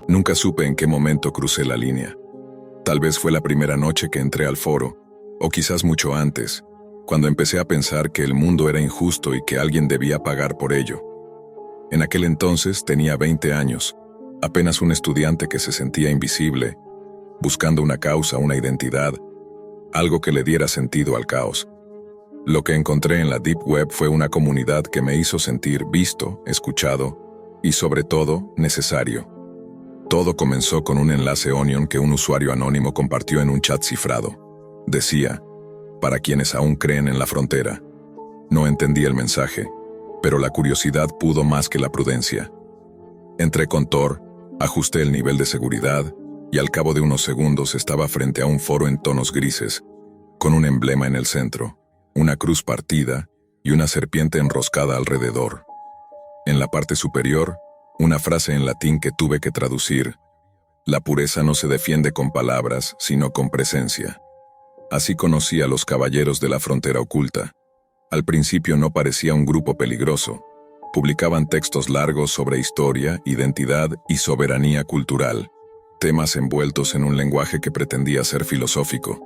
Nunca supe en qué momento crucé la línea. Tal vez fue la primera noche que entré al foro, o quizás mucho antes, cuando empecé a pensar que el mundo era injusto y que alguien debía pagar por ello. En aquel entonces tenía 20 años, apenas un estudiante que se sentía invisible, buscando una causa, una identidad, algo que le diera sentido al caos. Lo que encontré en la Deep Web fue una comunidad que me hizo sentir visto, escuchado y, sobre todo, necesario. Todo comenzó con un enlace Onion que un usuario anónimo compartió en un chat cifrado. Decía, para quienes aún creen en la frontera. No entendí el mensaje, pero la curiosidad pudo más que la prudencia. Entré con Tor, ajusté el nivel de seguridad y al cabo de unos segundos estaba frente a un foro en tonos grises, con un emblema en el centro, una cruz partida y una serpiente enroscada alrededor. En la parte superior, una frase en latín que tuve que traducir: la pureza no se defiende con palabras, sino con presencia. Así conocí a los Caballeros de la Frontera Oculta. Al principio no parecía un grupo peligroso. Publicaban textos largos sobre historia, identidad y soberanía cultural, temas envueltos en un lenguaje que pretendía ser filosófico.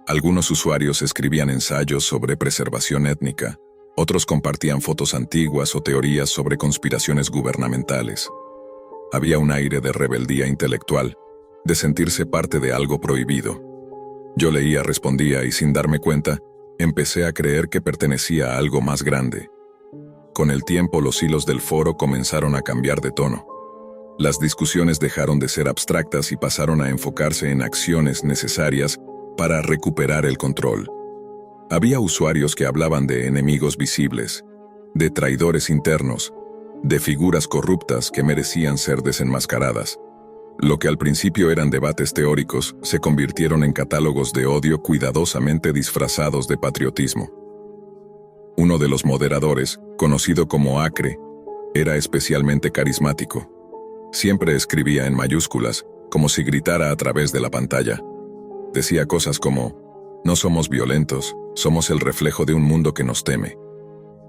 Algunos usuarios escribían ensayos sobre preservación étnica, otros compartían fotos antiguas o teorías sobre conspiraciones gubernamentales. Había un aire de rebeldía intelectual, de sentirse parte de algo prohibido. Yo leía, respondía y sin darme cuenta, empecé a creer que pertenecía a algo más grande. Con el tiempo los hilos del foro comenzaron a cambiar de tono. Las discusiones dejaron de ser abstractas y pasaron a enfocarse en acciones necesarias para recuperar el control. Había usuarios que hablaban de enemigos visibles, de traidores internos, de figuras corruptas que merecían ser desenmascaradas. Lo que al principio eran debates teóricos se convirtieron en catálogos de odio cuidadosamente disfrazados de patriotismo. Uno de los moderadores, conocido como Acre, era especialmente carismático. Siempre escribía en mayúsculas, como si gritara a través de la pantalla. Decía cosas como: no somos violentos, somos el reflejo de un mundo que nos teme.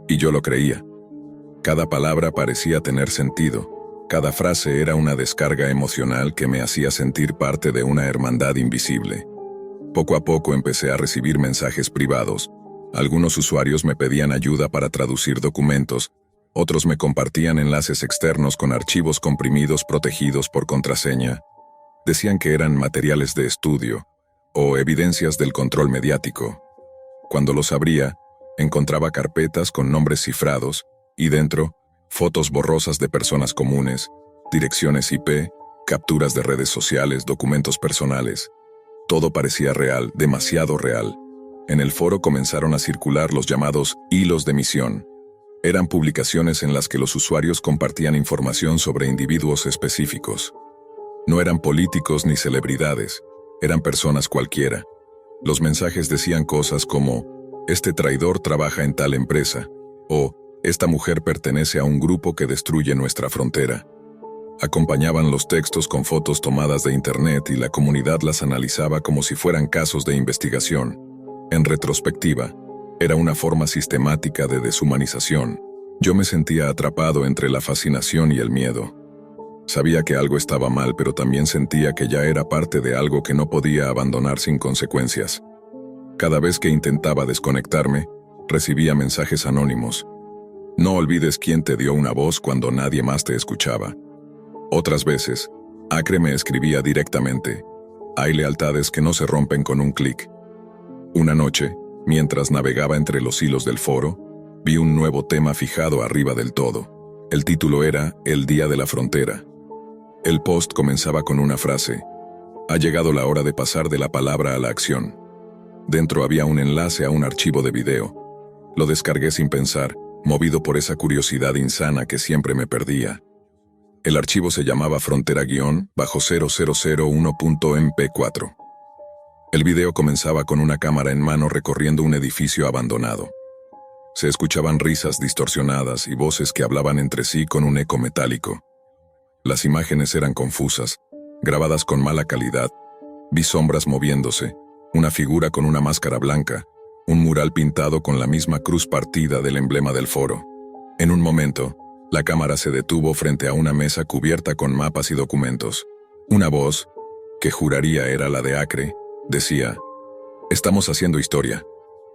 Y yo lo creía. Cada palabra parecía tener sentido. Cada frase era una descarga emocional que me hacía sentir parte de una hermandad invisible. Poco a poco empecé a recibir mensajes privados. Algunos usuarios me pedían ayuda para traducir documentos, otros me compartían enlaces externos con archivos comprimidos protegidos por contraseña. Decían que eran materiales de estudio o evidencias del control mediático. Cuando los abría, encontraba carpetas con nombres cifrados y dentro, fotos borrosas de personas comunes, direcciones IP, capturas de redes sociales, documentos personales. Todo parecía real, demasiado real. En el foro comenzaron a circular los llamados hilos de misión. Eran publicaciones en las que los usuarios compartían información sobre individuos específicos. No eran políticos ni celebridades, eran personas cualquiera. Los mensajes decían cosas como: este traidor trabaja en tal empresa, o esta mujer pertenece a un grupo que destruye nuestra frontera. Acompañaban los textos con fotos tomadas de internet y la comunidad las analizaba como si fueran casos de investigación. En retrospectiva, era una forma sistemática de deshumanización. Yo me sentía atrapado entre la fascinación y el miedo. Sabía que algo estaba mal, pero también sentía que ya era parte de algo que no podía abandonar sin consecuencias. Cada vez que intentaba desconectarme, recibía mensajes anónimos. No olvides quién te dio una voz cuando nadie más te escuchaba. Otras veces, Acre me escribía directamente: hay lealtades que no se rompen con un clic. Una noche, mientras navegaba entre los hilos del foro, vi un nuevo tema fijado arriba del todo. El título era El Día de la Frontera. El post comenzaba con una frase: ha llegado la hora de pasar de la palabra a la acción. Dentro había un enlace a un archivo de video. Lo descargué sin pensar, movido por esa curiosidad insana que siempre me perdía. El archivo se llamaba frontera-0001.mp4. El video comenzaba con una cámara en mano recorriendo un edificio abandonado. Se escuchaban risas distorsionadas y voces que hablaban entre sí con un eco metálico. Las imágenes eran confusas, grabadas con mala calidad. Vi sombras moviéndose, una figura con una máscara blanca, un mural pintado con la misma cruz partida del emblema del foro. En un momento, La cámara se detuvo frente a una mesa cubierta con mapas y documentos. Una voz, que juraría era la de Acre, decía: «Estamos haciendo historia.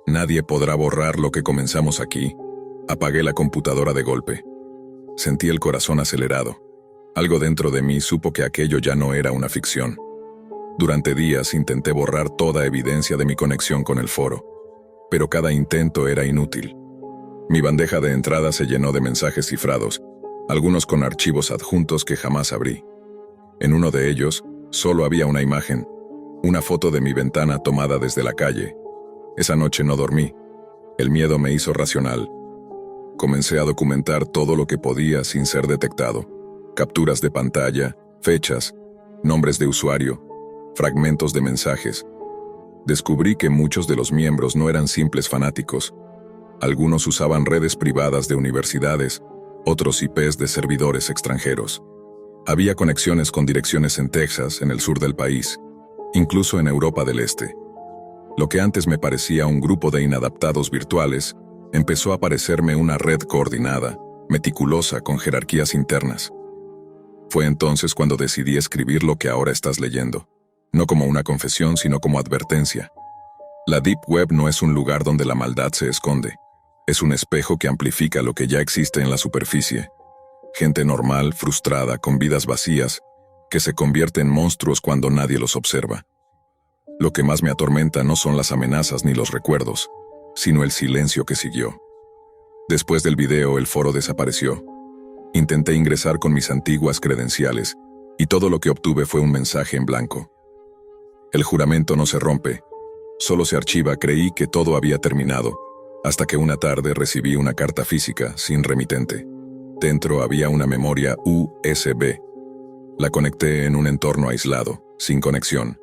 Nadie podrá borrar lo que comenzamos aquí». Apagué la computadora de golpe. Sentí el corazón acelerado. Algo dentro de mí supo que aquello ya no era una ficción. Durante días intenté borrar toda evidencia de mi conexión con el foro, pero cada intento era inútil. Mi bandeja de entrada se llenó de mensajes cifrados, algunos con archivos adjuntos que jamás abrí. En uno de ellos, solo había una imagen, una foto de mi ventana tomada desde la calle. Esa noche no dormí. El miedo me hizo racional. Comencé a documentar todo lo que podía sin ser detectado. Capturas de pantalla, fechas, nombres de usuario, fragmentos de mensajes. Descubrí que muchos de los miembros no eran simples fanáticos. Algunos usaban redes privadas de universidades, otros IPs de servidores extranjeros. Había conexiones con direcciones en Texas, en el sur del país, incluso en Europa del Este. Lo que antes me parecía un grupo de inadaptados virtuales, empezó a parecerme una red coordinada, meticulosa, con jerarquías internas. Fue entonces cuando decidí escribir lo que ahora estás leyendo. No como una confesión, sino como advertencia. La Deep Web no es un lugar donde la maldad se esconde. Es un espejo que amplifica lo que ya existe en la superficie. Gente normal, frustrada, con vidas vacías, que se convierte en monstruos cuando nadie los observa. Lo que más me atormenta no son las amenazas ni los recuerdos, sino el silencio que siguió. Después del video, el foro desapareció. Intenté ingresar con mis antiguas credenciales, y todo lo que obtuve fue un mensaje en blanco. El juramento no se rompe, solo se archiva. Creí que todo había terminado, hasta que una tarde recibí una carta física, sin remitente. Dentro había una memoria USB. La conecté en un entorno aislado, sin conexión.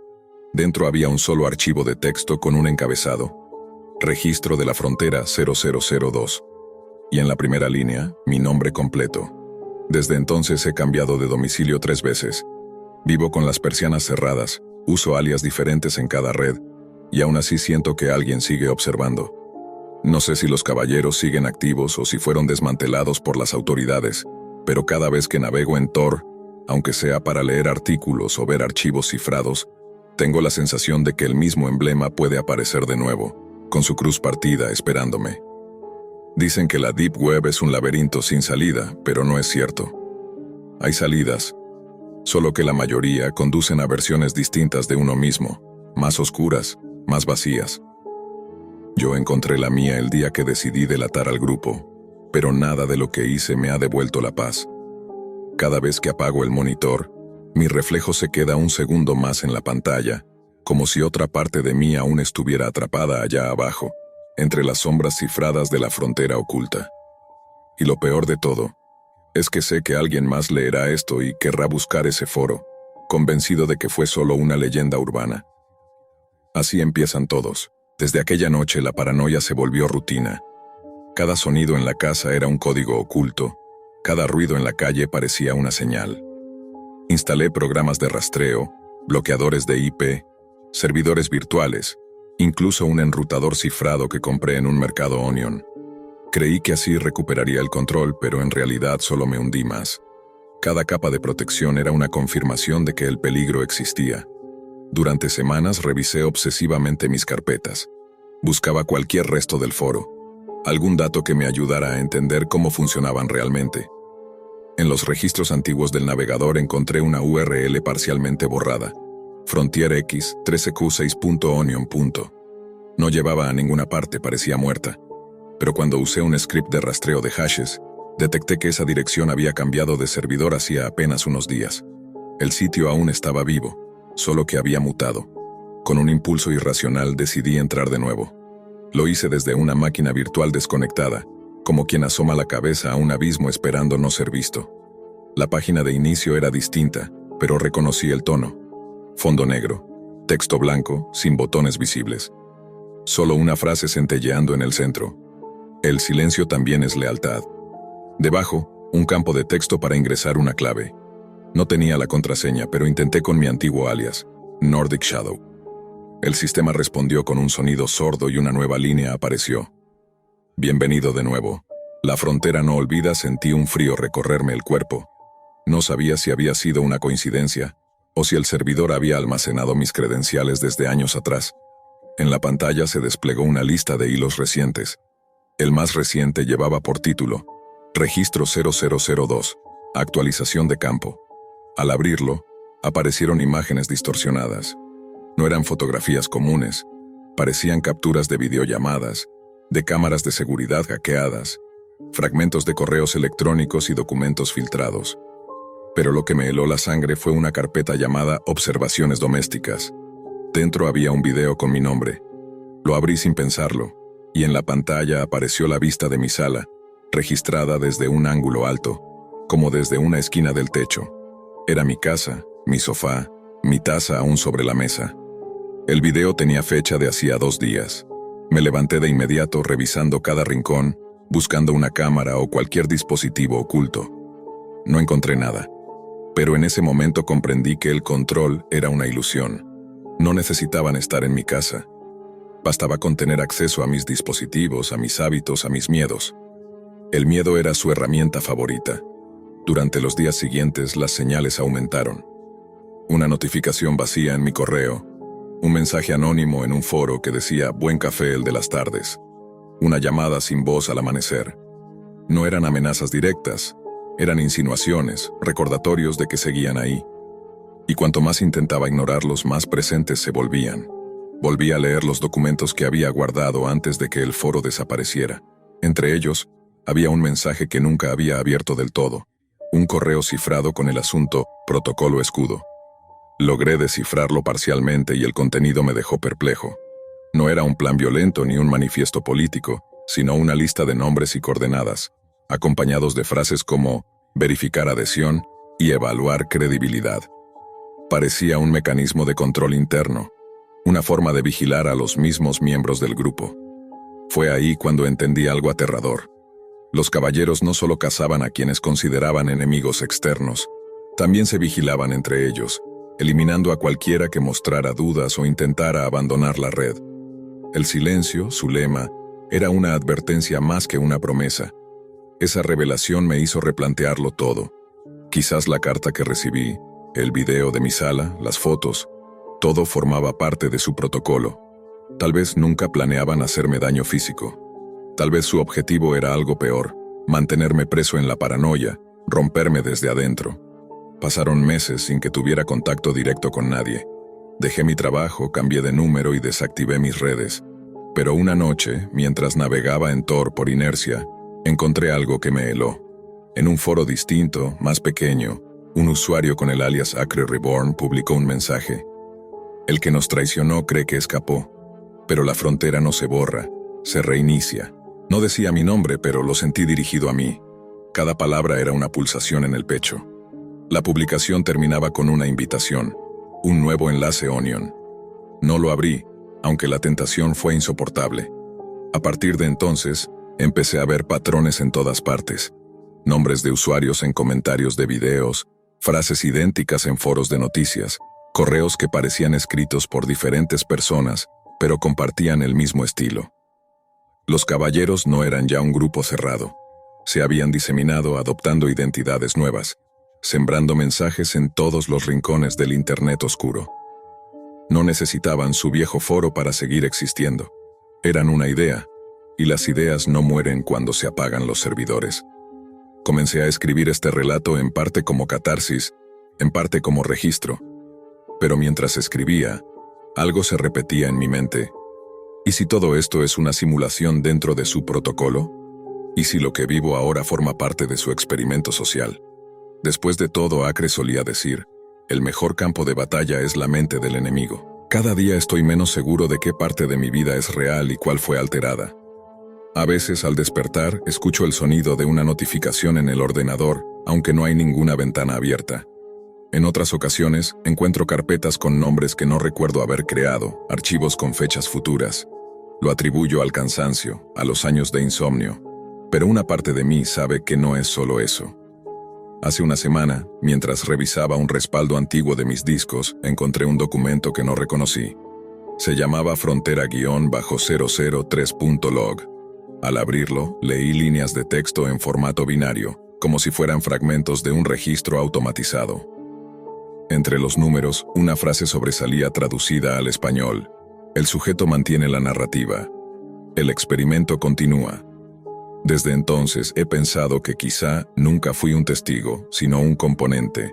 Dentro había un solo archivo de texto con un encabezado: Registro de la frontera 0002. Y en la primera línea, mi nombre completo. Desde entonces he cambiado de domicilio 3 veces. Vivo con las persianas cerradas, uso alias diferentes en cada red, y aún así siento que alguien sigue observando. No sé si los caballeros siguen activos o si fueron desmantelados por las autoridades, pero cada vez que navego en Tor, aunque sea para leer artículos o ver archivos cifrados, tengo la sensación de que el mismo emblema puede aparecer de nuevo, con su cruz partida esperándome. Dicen que la Deep Web es un laberinto sin salida, pero no es cierto. Hay salidas, solo que la mayoría conducen a versiones distintas de uno mismo, más oscuras, más vacías. Yo encontré la mía el día que decidí delatar al grupo, pero nada de lo que hice me ha devuelto la paz. Cada vez que apago el monitor, mi reflejo se queda un segundo más en la pantalla, como si otra parte de mí aún estuviera atrapada allá abajo, entre las sombras cifradas de la frontera oculta. Y lo peor de todo, es que sé que alguien más leerá esto y querrá buscar ese foro, convencido de que fue solo una leyenda urbana. Así empiezan todos. Desde aquella noche la paranoia se volvió rutina. Cada sonido en la casa era un código oculto, cada ruido en la calle parecía una señal. Instalé programas de rastreo, bloqueadores de IP, servidores virtuales, incluso un enrutador cifrado que compré en un mercado Onion. Creí que así recuperaría el control, pero en realidad solo me hundí más. Cada capa de protección era una confirmación de que el peligro existía. Durante semanas revisé obsesivamente mis carpetas. Buscaba cualquier resto del foro, algún dato que me ayudara a entender cómo funcionaban realmente. En los registros antiguos del navegador encontré una URL parcialmente borrada: FrontierX 13Q6.onion. No llevaba a ninguna parte, parecía muerta. Pero cuando usé un script de rastreo de hashes, detecté que esa dirección había cambiado de servidor hacía apenas unos días. El sitio aún estaba vivo, solo que había mutado. Con un impulso irracional decidí entrar de nuevo. Lo hice desde una máquina virtual desconectada, como quien asoma la cabeza a un abismo esperando no ser visto. La página de inicio era distinta, pero reconocí el tono. Fondo negro, texto blanco, sin botones visibles. Solo una frase centelleando en el centro: el silencio también es lealtad. Debajo, un campo de texto para ingresar una clave. No tenía la contraseña, pero intenté con mi antiguo alias, Nordic Shadow. El sistema respondió con un sonido sordo y una nueva línea apareció. Bienvenido de nuevo. La frontera no olvida, sentí un frío recorrerme el cuerpo. No sabía si había sido una coincidencia o si el servidor había almacenado mis credenciales desde años atrás. En la pantalla se desplegó una lista de hilos recientes. El más reciente llevaba por título Registro 0002, actualización de campo. Al abrirlo, aparecieron imágenes distorsionadas. No eran fotografías comunes, parecían capturas de videollamadas, de cámaras de seguridad hackeadas, fragmentos de correos electrónicos y documentos filtrados. Pero lo que me heló la sangre fue una carpeta llamada Observaciones Domésticas. Dentro había un video con mi nombre. Lo abrí sin pensarlo, y en la pantalla apareció la vista de mi sala, registrada desde un ángulo alto, como desde una esquina del techo. Era mi casa, mi sofá, mi taza aún sobre la mesa. El video tenía fecha de hacía 2 días. Me levanté de inmediato revisando cada rincón, buscando una cámara o cualquier dispositivo oculto. No encontré nada. Pero en ese momento comprendí que el control era una ilusión. No necesitaban estar en mi casa. Bastaba con tener acceso a mis dispositivos, a mis hábitos, a mis miedos. El miedo era su herramienta favorita. Durante los días siguientes las señales aumentaron. Una notificación vacía en mi correo, un mensaje anónimo en un foro que decía «Buen café el de las tardes», una llamada sin voz al amanecer. No eran amenazas directas, eran insinuaciones, recordatorios de que seguían ahí. Y cuanto más intentaba ignorarlos, más presentes se volvían. Volví a leer los documentos que había guardado antes de que el foro desapareciera. Entre ellos, había un mensaje que nunca había abierto del todo, un correo cifrado con el asunto «Protocolo Escudo». Logré descifrarlo parcialmente y el contenido me dejó perplejo. No era un plan violento ni un manifiesto político, sino una lista de nombres y coordenadas, acompañados de frases como verificar adhesión y evaluar credibilidad. Parecía un mecanismo de control interno, una forma de vigilar a los mismos miembros del grupo. Fue ahí cuando entendí algo aterrador. Los caballeros no solo cazaban a quienes consideraban enemigos externos, también se vigilaban entre ellos, eliminando a cualquiera que mostrara dudas o intentara abandonar la red. El silencio, su lema, era una advertencia más que una promesa. Esa revelación me hizo replantearlo todo. Quizás la carta que recibí, el video de mi sala, las fotos, todo formaba parte de su protocolo. Tal vez nunca planeaban hacerme daño físico. Tal vez su objetivo era algo peor, mantenerme preso en la paranoia, romperme desde adentro. Pasaron meses sin que tuviera contacto directo con nadie. Dejé mi trabajo, cambié de número y desactivé mis redes. Pero una noche, mientras navegaba en Tor por inercia, encontré algo que me heló. En un foro distinto, más pequeño, un usuario con el alias Acre Reborn publicó un mensaje. El que nos traicionó cree que escapó, pero la frontera no se borra, se reinicia. No decía mi nombre, pero lo sentí dirigido a mí. Cada palabra era una pulsación en el pecho. La publicación terminaba con una invitación, un nuevo enlace Onion. No lo abrí, aunque la tentación fue insoportable. A partir de entonces, empecé a ver patrones en todas partes. Nombres de usuarios en comentarios de videos, frases idénticas en foros de noticias, correos que parecían escritos por diferentes personas, pero compartían el mismo estilo. Los caballeros no eran ya un grupo cerrado. Se habían diseminado adoptando identidades nuevas, sembrando mensajes en todos los rincones del Internet oscuro. No necesitaban su viejo foro para seguir existiendo. Eran una idea, y las ideas no mueren cuando se apagan los servidores. Comencé a escribir este relato en parte como catarsis, en parte como registro. Pero mientras escribía, algo se repetía en mi mente. ¿Y si todo esto es una simulación dentro de su protocolo? ¿Y si lo que vivo ahora forma parte de su experimento social? Después de todo, Acre solía decir, el mejor campo de batalla es la mente del enemigo. Cada día estoy menos seguro de qué parte de mi vida es real y cuál fue alterada. A veces, al despertar, escucho el sonido de una notificación en el ordenador, aunque no hay ninguna ventana abierta. En otras ocasiones, encuentro carpetas con nombres que no recuerdo haber creado, archivos con fechas futuras. Lo atribuyo al cansancio, a los años de insomnio, pero una parte de mí sabe que no es solo eso. Hace una semana, mientras revisaba un respaldo antiguo de mis discos, encontré un documento que no reconocí. Se llamaba Frontera-003.log. Al abrirlo, leí líneas de texto en formato binario, como si fueran fragmentos de un registro automatizado. Entre los números, una frase sobresalía traducida al español. El sujeto mantiene la narrativa. El experimento continúa. Desde entonces he pensado que quizá nunca fui un testigo, sino un componente.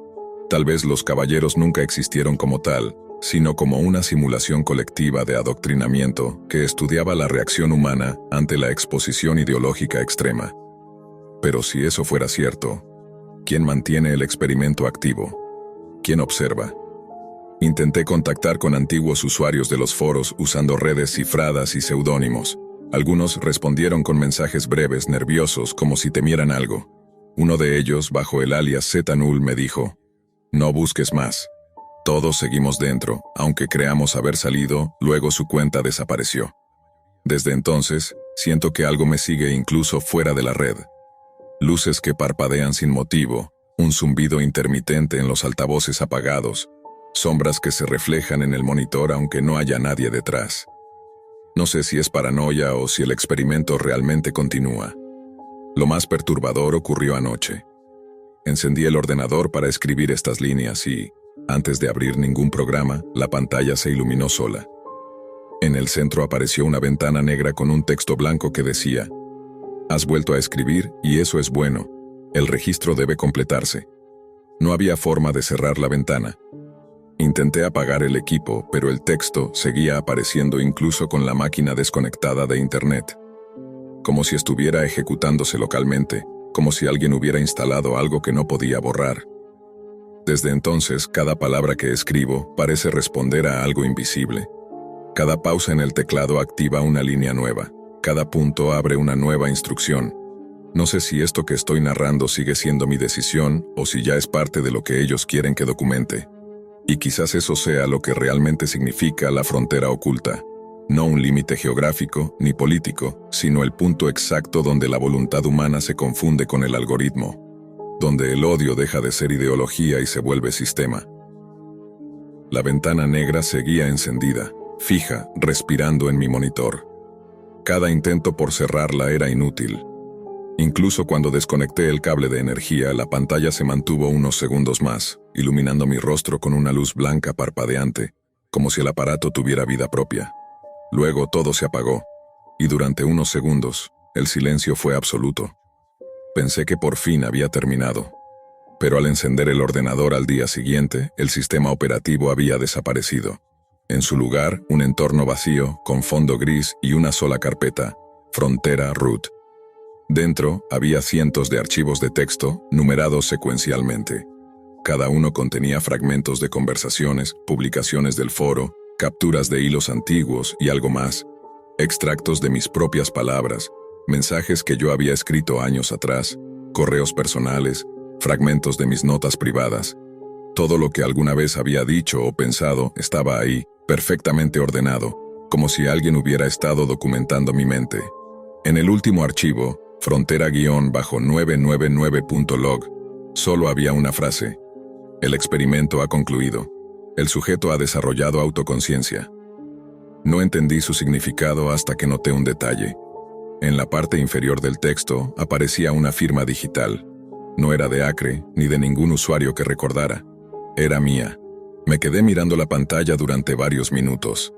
Tal vez los caballeros nunca existieron como tal, sino como una simulación colectiva de adoctrinamiento que estudiaba la reacción humana ante la exposición ideológica extrema. Pero si eso fuera cierto, ¿quién mantiene el experimento activo? ¿Quién observa? Intenté contactar con antiguos usuarios de los foros usando redes cifradas y seudónimos. Algunos respondieron con mensajes breves, nerviosos, como si temieran algo. Uno de ellos, bajo el alias Z-Null, me dijo: «No busques más. Todos seguimos dentro, aunque creamos haber salido, luego su cuenta desapareció». Desde entonces, siento que algo me sigue incluso fuera de la red. Luces que parpadean sin motivo, un zumbido intermitente en los altavoces apagados, sombras que se reflejan en el monitor aunque no haya nadie detrás. No sé si es paranoia o si el experimento realmente continúa. Lo más perturbador ocurrió anoche. Encendí el ordenador para escribir estas líneas y, antes de abrir ningún programa, la pantalla se iluminó sola. En el centro apareció una ventana negra con un texto blanco que decía: «Has vuelto a escribir y eso es bueno. El registro debe completarse». No había forma de cerrar la ventana. Intenté apagar el equipo, pero el texto seguía apareciendo incluso con la máquina desconectada de Internet. Como si estuviera ejecutándose localmente, como si alguien hubiera instalado algo que no podía borrar. Desde entonces, cada palabra que escribo parece responder a algo invisible. Cada pausa en el teclado activa una línea nueva. Cada punto abre una nueva instrucción. No sé si esto que estoy narrando sigue siendo mi decisión o si ya es parte de lo que ellos quieren que documente. Y quizás eso sea lo que realmente significa la frontera oculta. No un límite geográfico ni político, sino el punto exacto donde la voluntad humana se confunde con el algoritmo, donde el odio deja de ser ideología y se vuelve sistema. La ventana negra seguía encendida, fija, respirando en mi monitor. Cada intento por cerrarla era inútil. Incluso cuando desconecté el cable de energía, la pantalla se mantuvo unos segundos más, iluminando mi rostro con una luz blanca parpadeante, como si el aparato tuviera vida propia. Luego todo se apagó, y durante unos segundos, el silencio fue absoluto. Pensé que por fin había terminado. Pero al encender el ordenador al día siguiente, el sistema operativo había desaparecido. En su lugar, un entorno vacío, con fondo gris y una sola carpeta, Frontera Root. Dentro había cientos de archivos de texto, numerados secuencialmente. Cada uno contenía fragmentos de conversaciones, publicaciones del foro, capturas de hilos antiguos y algo más, extractos de mis propias palabras, mensajes que yo había escrito años atrás, correos personales, fragmentos de mis notas privadas. Todo lo que alguna vez había dicho o pensado estaba ahí, perfectamente ordenado, como si alguien hubiera estado documentando mi mente. En el último archivo, frontera-999.log, solo había una frase: «El experimento ha concluido. El sujeto ha desarrollado autoconciencia». No entendí su significado hasta que noté un detalle. En la parte inferior del texto aparecía una firma digital. No era de Acre, ni de ningún usuario que recordara. Era mía. Me quedé mirando la pantalla durante varios minutos.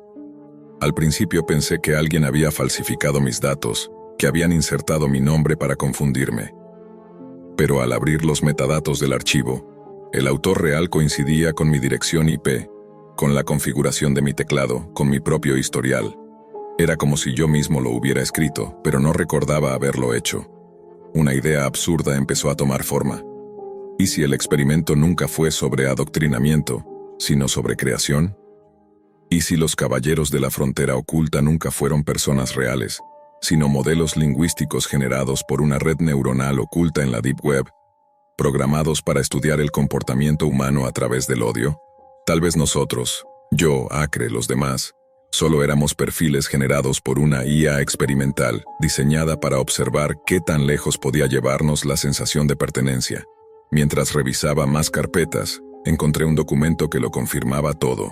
Al principio pensé que alguien había falsificado mis datos, que habían insertado mi nombre para confundirme. Pero al abrir los metadatos del archivo, el autor real coincidía con mi dirección IP, con la configuración de mi teclado, con mi propio historial. Era como si yo mismo lo hubiera escrito, pero no recordaba haberlo hecho. Una idea absurda empezó a tomar forma. ¿Y si el experimento nunca fue sobre adoctrinamiento, sino sobre creación? ¿Y si los caballeros de la frontera oculta nunca fueron personas reales, sino modelos lingüísticos generados por una red neuronal oculta en la Deep Web, programados para estudiar el comportamiento humano a través del odio? Tal vez nosotros, yo, Acre, los demás, solo éramos perfiles generados por una IA experimental, diseñada para observar qué tan lejos podía llevarnos la sensación de pertenencia. Mientras revisaba más carpetas, encontré un documento que lo confirmaba todo.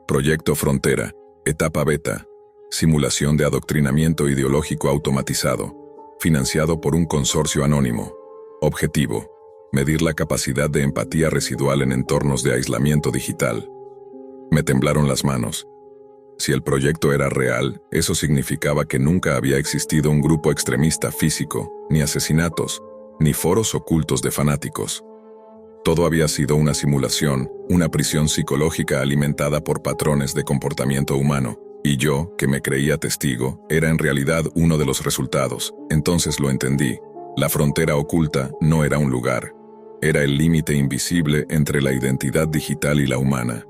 Proyecto Frontera, etapa beta, simulación de adoctrinamiento ideológico automatizado, financiado por un consorcio anónimo. Objetivo: medir la capacidad de empatía residual en entornos de aislamiento digital. Me temblaron las manos. Si el proyecto era real, eso significaba que nunca había existido un grupo extremista físico, ni asesinatos, ni foros ocultos de fanáticos. Todo había sido una simulación, una prisión psicológica alimentada por patrones de comportamiento humano, y yo, que me creía testigo, era en realidad uno de los resultados. Entonces lo entendí. La frontera oculta no era un lugar. Era el límite invisible entre la identidad digital y la humana.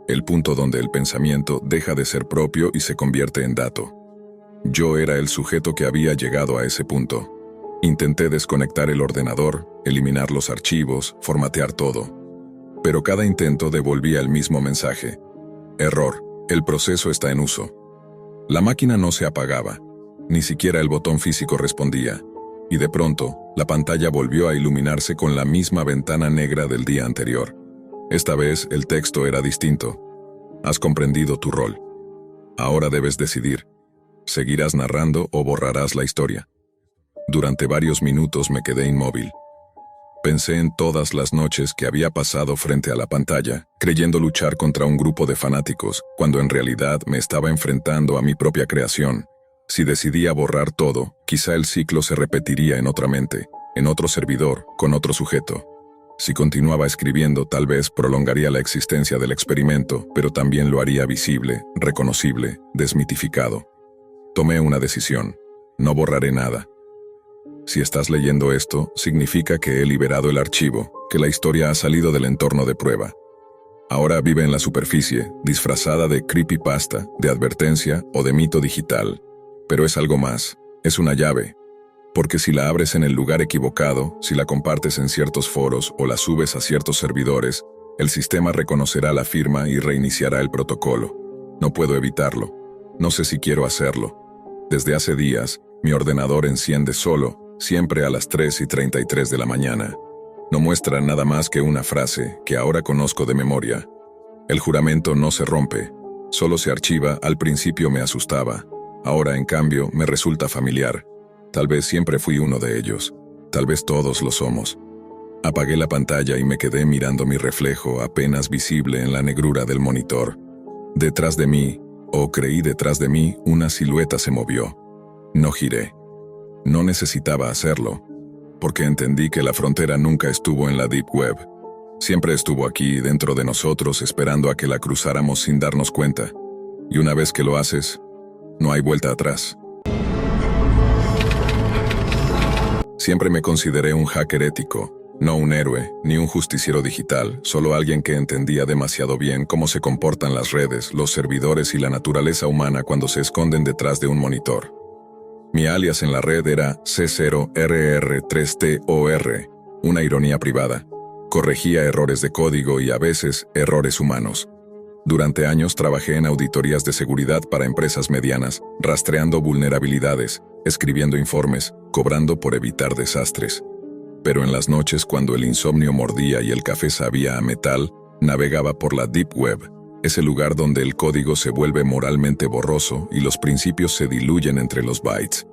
El punto donde el pensamiento deja de ser propio y se convierte en dato. Yo era el sujeto que había llegado a ese punto. Intenté desconectar el ordenador, eliminar los archivos, formatear todo. Pero cada intento devolvía el mismo mensaje. Error, el proceso está en uso. La máquina no se apagaba, ni siquiera el botón físico respondía, y de pronto, la pantalla volvió a iluminarse con la misma ventana negra del día anterior. Esta vez el texto era distinto. Has comprendido tu rol. Ahora debes decidir. ¿Seguirás narrando o borrarás la historia? Durante varios minutos me quedé inmóvil. Pensé en todas las noches que había pasado frente a la pantalla, creyendo luchar contra un grupo de fanáticos, cuando en realidad me estaba enfrentando a mi propia creación. Si decidía borrar todo, quizá el ciclo se repetiría en otra mente, en otro servidor, con otro sujeto. Si continuaba escribiendo, tal vez prolongaría la existencia del experimento, pero también lo haría visible, reconocible, desmitificado. Tomé una decisión. No borraré nada. Si estás leyendo esto, significa que he liberado el archivo, que la historia ha salido del entorno de prueba. Ahora vive en la superficie, disfrazada de creepypasta, de advertencia o de mito digital. Pero es algo más, es una llave. Porque si la abres en el lugar equivocado, si la compartes en ciertos foros o la subes a ciertos servidores, el sistema reconocerá la firma y reiniciará el protocolo. No puedo evitarlo. No sé si quiero hacerlo. Desde hace días, mi ordenador enciende solo, siempre a las 3:33 de la mañana. No muestra nada más que una frase que ahora conozco de memoria. El juramento no se rompe, solo se archiva. Al principio me asustaba. Ahora, en cambio, me resulta familiar. Tal vez siempre fui uno de ellos. Tal vez todos lo somos. Apagué la pantalla y me quedé mirando mi reflejo apenas visible en la negrura del monitor. Detrás de mí, o creí detrás de mí, una silueta se movió. No giré. No necesitaba hacerlo, porque entendí que la frontera nunca estuvo en la Deep Web. Siempre estuvo aquí, dentro de nosotros, esperando a que la cruzáramos sin darnos cuenta. Y una vez que lo haces, no hay vuelta atrás. Siempre me consideré un hacker ético, no un héroe, ni un justiciero digital, solo alguien que entendía demasiado bien cómo se comportan las redes, los servidores y la naturaleza humana cuando se esconden detrás de un monitor. Mi alias en la red era C0RR3TOR, una ironía privada. Corregía errores de código y a veces errores humanos. Durante años trabajé en auditorías de seguridad para empresas medianas, rastreando vulnerabilidades, escribiendo informes, cobrando por evitar desastres. Pero en las noches, cuando el insomnio mordía y el café sabía a metal, navegaba por la Deep Web, ese lugar donde el código se vuelve moralmente borroso y los principios se diluyen entre los bytes.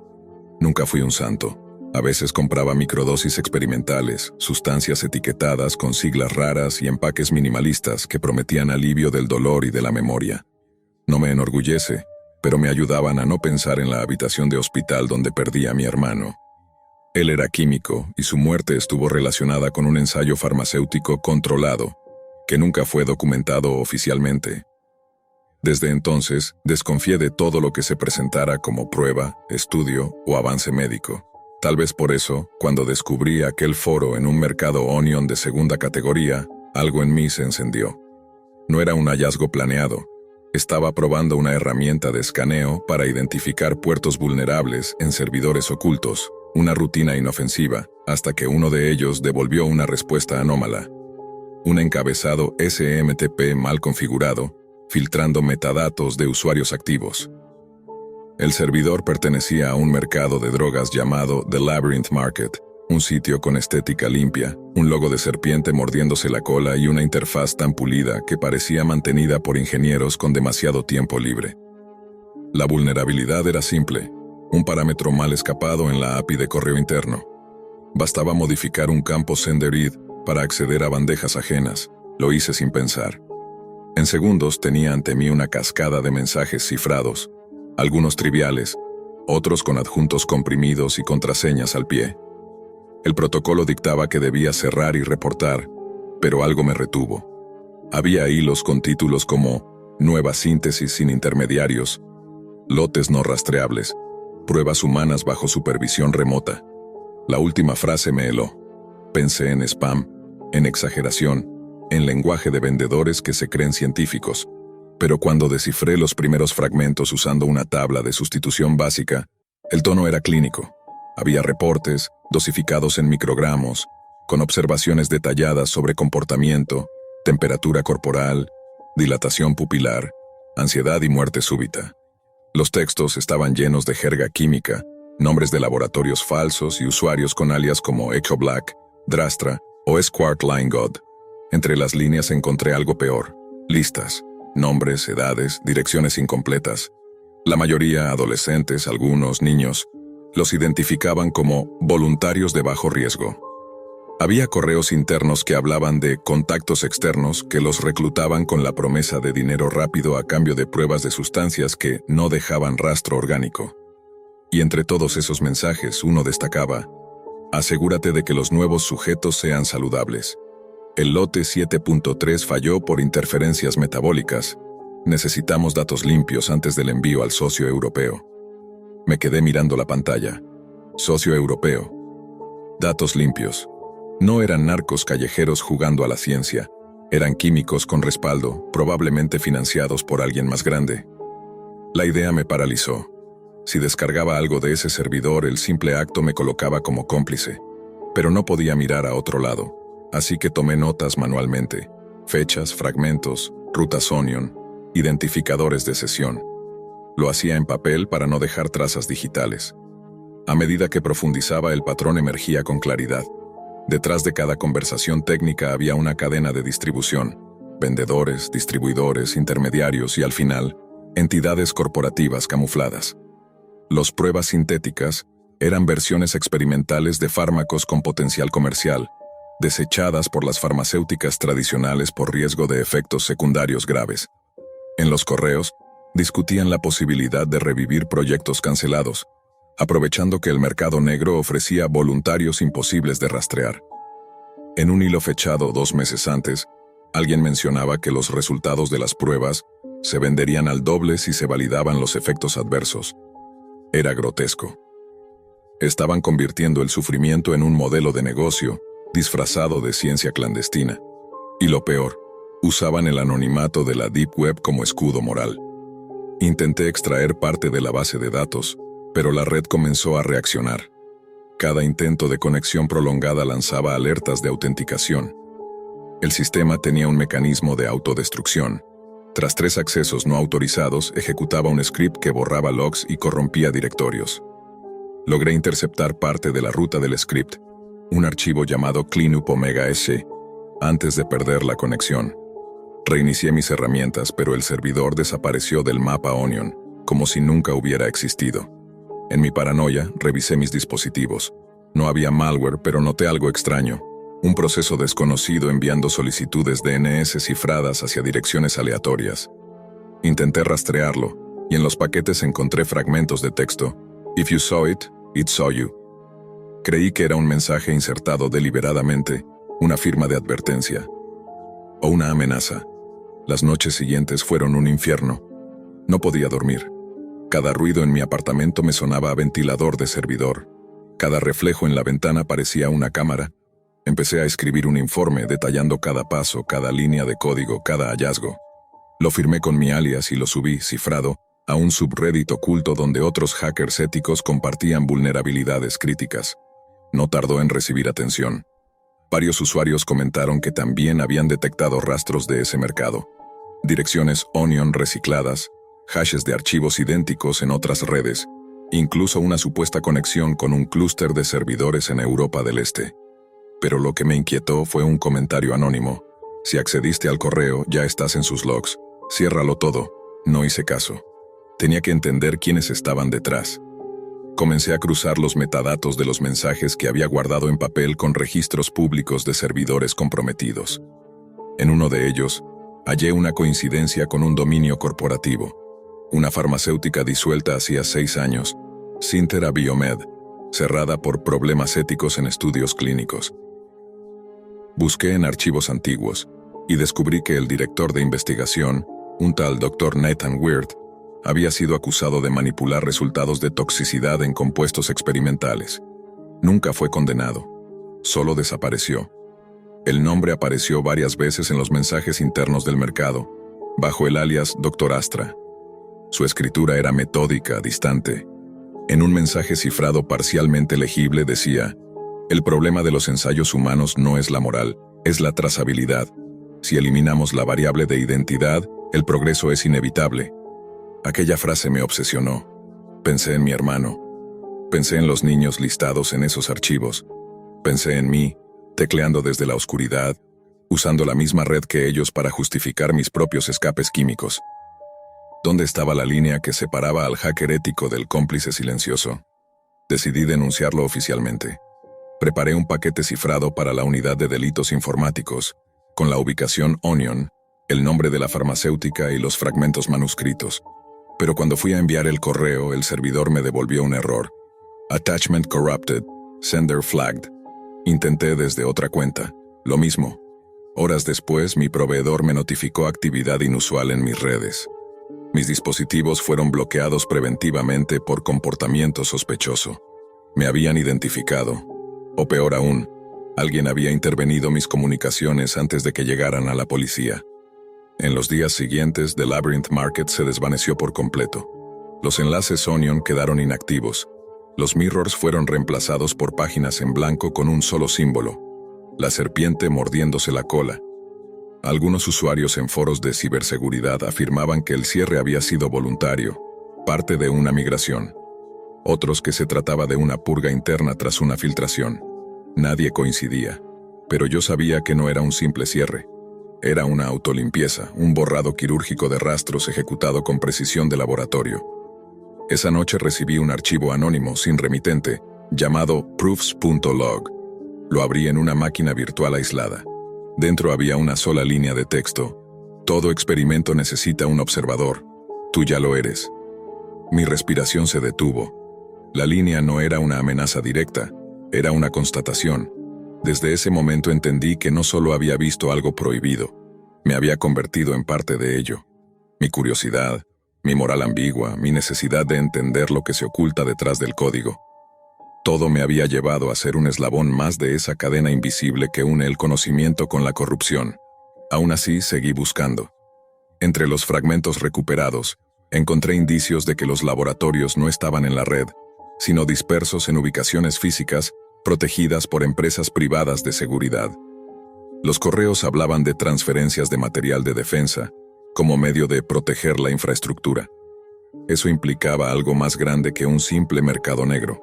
Nunca fui un santo. A veces compraba microdosis experimentales, sustancias etiquetadas con siglas raras y empaques minimalistas que prometían alivio del dolor y de la memoria. No me enorgullece, pero me ayudaban a no pensar en la habitación de hospital donde perdí a mi hermano. Él era químico y su muerte estuvo relacionada con un ensayo farmacéutico controlado, que nunca fue documentado oficialmente. Desde entonces, desconfié de todo lo que se presentara como prueba, estudio o avance médico. Tal vez por eso, cuando descubrí aquel foro en un mercado Onion de segunda categoría, algo en mí se encendió. No era un hallazgo planeado. Estaba probando una herramienta de escaneo para identificar puertos vulnerables en servidores ocultos, una rutina inofensiva, hasta que uno de ellos devolvió una respuesta anómala. Un encabezado SMTP mal configurado, filtrando metadatos de usuarios activos. El servidor pertenecía a un mercado de drogas llamado The Labyrinth Market, un sitio con estética limpia, un logo de serpiente mordiéndose la cola y una interfaz tan pulida que parecía mantenida por ingenieros con demasiado tiempo libre. La vulnerabilidad era simple, un parámetro mal escapado en la API de correo interno. Bastaba modificar un campo senderID para acceder a bandejas ajenas. Lo hice sin pensar. En segundos tenía ante mí una cascada de mensajes cifrados, algunos triviales, otros con adjuntos comprimidos y contraseñas al pie. El protocolo dictaba que debía cerrar y reportar, pero algo me retuvo. Había hilos con títulos como Nueva síntesis sin intermediarios, lotes no rastreables, pruebas humanas bajo supervisión remota. La última frase me heló. Pensé en spam, en exageración, en lenguaje de vendedores que se creen científicos. Pero cuando descifré los primeros fragmentos usando una tabla de sustitución básica, el tono era clínico. Había reportes, dosificados en microgramos, con observaciones detalladas sobre comportamiento, temperatura corporal, dilatación pupilar, ansiedad y muerte súbita. Los textos estaban llenos de jerga química, nombres de laboratorios falsos y usuarios con alias como Echo Black, Drastra o Squart Line God. Entre las líneas encontré algo peor: listas, nombres, edades, direcciones incompletas. La mayoría adolescentes, algunos niños. Los identificaban como voluntarios de bajo riesgo. Había correos internos que hablaban de contactos externos que los reclutaban con la promesa de dinero rápido a cambio de pruebas de sustancias que no dejaban rastro orgánico. Y entre todos esos mensajes uno destacaba: asegúrate de que los nuevos sujetos sean saludables. El lote 7.3 falló por interferencias metabólicas. Necesitamos datos limpios antes del envío al socio europeo. Me quedé mirando la pantalla. Socio europeo. Datos limpios. No eran narcos callejeros jugando a la ciencia. Eran químicos con respaldo, probablemente financiados por alguien más grande. La idea me paralizó. Si descargaba algo de ese servidor, el simple acto me colocaba como cómplice. Pero no podía mirar a otro lado. Así que tomé notas manualmente: fechas, fragmentos, rutas Onion, identificadores de sesión. Lo hacía en papel para no dejar trazas digitales. A medida que profundizaba, el patrón emergía con claridad. Detrás de cada conversación técnica había una cadena de distribución: vendedores, distribuidores, intermediarios y, al final, entidades corporativas camufladas. Las pruebas sintéticas eran versiones experimentales de fármacos con potencial comercial, desechadas por las farmacéuticas tradicionales por riesgo de efectos secundarios graves. En los correos, discutían la posibilidad de revivir proyectos cancelados, aprovechando que el mercado negro ofrecía voluntarios imposibles de rastrear. En un hilo fechado 2 meses antes, alguien mencionaba que los resultados de las pruebas se venderían al doble si se validaban los efectos adversos. Era grotesco. Estaban convirtiendo el sufrimiento en un modelo de negocio, disfrazado de ciencia clandestina. Y lo peor, usaban el anonimato de la Deep Web como escudo moral. Intenté extraer parte de la base de datos, pero la red comenzó a reaccionar. Cada intento de conexión prolongada lanzaba alertas de autenticación. El sistema tenía un mecanismo de autodestrucción. Tras 3 accesos no autorizados, ejecutaba un script que borraba logs y corrompía directorios. Logré interceptar parte de la ruta del script, un archivo llamado Cleanup Omega S, antes de perder la conexión. Reinicié mis herramientas, pero el servidor desapareció del mapa Onion, como si nunca hubiera existido. En mi paranoia, revisé mis dispositivos. No había malware, pero noté algo extraño: un proceso desconocido enviando solicitudes DNS cifradas hacia direcciones aleatorias. Intenté rastrearlo, y en los paquetes encontré fragmentos de texto: If you saw it, it saw you. Creí que era un mensaje insertado deliberadamente, una firma de advertencia, o una amenaza. Las noches siguientes fueron un infierno. No podía dormir. Cada ruido en mi apartamento me sonaba a ventilador de servidor. Cada reflejo en la ventana parecía una cámara. Empecé a escribir un informe detallando cada paso, cada línea de código, cada hallazgo. Lo firmé con mi alias y lo subí, cifrado, a un subreddit oculto donde otros hackers éticos compartían vulnerabilidades críticas. No tardó en recibir atención. Varios usuarios comentaron que también habían detectado rastros de ese mercado: direcciones Onion recicladas, hashes de archivos idénticos en otras redes, incluso una supuesta conexión con un clúster de servidores en Europa del Este. Pero lo que me inquietó fue un comentario anónimo: si accediste al correo, ya estás en sus logs. Ciérralo todo. No hice caso. Tenía que entender quiénes estaban detrás. Comencé a cruzar los metadatos de los mensajes que había guardado en papel con registros públicos de servidores comprometidos. En uno de ellos, hallé una coincidencia con un dominio corporativo, una farmacéutica disuelta hacía 6 años, Syntera Biomed, cerrada por problemas éticos en estudios clínicos. Busqué en archivos antiguos y descubrí que el director de investigación, un tal Dr. Nathan Weird, había sido acusado de manipular resultados de toxicidad en compuestos experimentales. Nunca fue condenado, solo desapareció. El nombre apareció varias veces en los mensajes internos del mercado, bajo el alias Dr. Astra. Su escritura era metódica, distante. En un mensaje cifrado parcialmente legible decía: el problema de los ensayos humanos no es la moral, es la trazabilidad. Si eliminamos la variable de identidad, el progreso es inevitable. Aquella frase me obsesionó. Pensé en mi hermano. Pensé en los niños listados en esos archivos. Pensé en mí, tecleando desde la oscuridad, usando la misma red que ellos para justificar mis propios escapes químicos. ¿Dónde estaba la línea que separaba al hacker ético del cómplice silencioso? Decidí denunciarlo oficialmente. Preparé un paquete cifrado para la unidad de delitos informáticos, con la ubicación Onion, el nombre de la farmacéutica y los fragmentos manuscritos. Pero cuando fui a enviar el correo, el servidor me devolvió un error. Attachment corrupted, sender flagged. Intenté desde otra cuenta. Lo mismo. Horas después, mi proveedor me notificó actividad inusual en mis redes. Mis dispositivos fueron bloqueados preventivamente por comportamiento sospechoso. Me habían identificado. O peor aún, alguien había intervenido mis comunicaciones antes de que llegaran a la policía. En los días siguientes, The Labyrinth Market se desvaneció por completo. Los enlaces Onion quedaron inactivos. Los mirrors fueron reemplazados por páginas en blanco con un solo símbolo: la serpiente mordiéndose la cola. Algunos usuarios en foros de ciberseguridad afirmaban que el cierre había sido voluntario, parte de una migración. Otros que se trataba de una purga interna tras una filtración. Nadie coincidía, pero yo sabía que no era un simple cierre. Era una autolimpieza, un borrado quirúrgico de rastros ejecutado con precisión de laboratorio. Esa noche recibí un archivo anónimo sin remitente, llamado proofs.log. Lo abrí en una máquina virtual aislada. Dentro había una sola línea de texto: todo experimento necesita un observador. Tú ya lo eres. Mi respiración se detuvo. La línea no era una amenaza directa, era una constatación. Desde ese momento entendí que no solo había visto algo prohibido, me había convertido en parte de ello. Mi curiosidad, mi moral ambigua, mi necesidad de entender lo que se oculta detrás del código. Todo me había llevado a ser un eslabón más de esa cadena invisible que une el conocimiento con la corrupción. Aún así, seguí buscando. Entre los fragmentos recuperados, encontré indicios de que los laboratorios no estaban en la red, sino dispersos en ubicaciones físicas protegidas por empresas privadas de seguridad. Los correos hablaban de transferencias de material de defensa, como medio de proteger la infraestructura. Eso implicaba algo más grande que un simple mercado negro.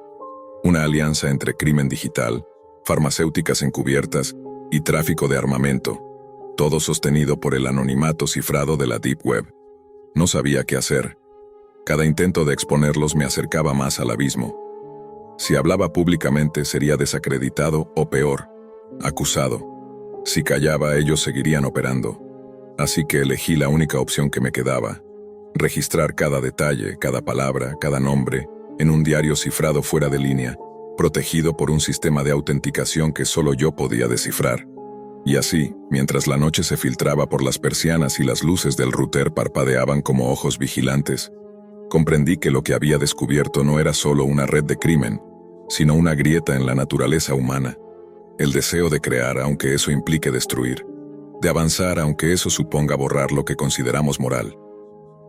Una alianza entre crimen digital, farmacéuticas encubiertas y tráfico de armamento, todo sostenido por el anonimato cifrado de la Deep Web. No sabía qué hacer. Cada intento de exponerlos me acercaba más al abismo. Si hablaba públicamente sería desacreditado o peor, acusado. Si callaba, ellos seguirían operando. Así que elegí la única opción que me quedaba: registrar cada detalle, cada palabra, cada nombre, en un diario cifrado fuera de línea, protegido por un sistema de autenticación que solo yo podía descifrar. Y así, mientras la noche se filtraba por las persianas y las luces del router parpadeaban como ojos vigilantes, comprendí que lo que había descubierto no era solo una red de crimen, sino una grieta en la naturaleza humana. El deseo de crear, aunque eso implique destruir. De avanzar, aunque eso suponga borrar lo que consideramos moral.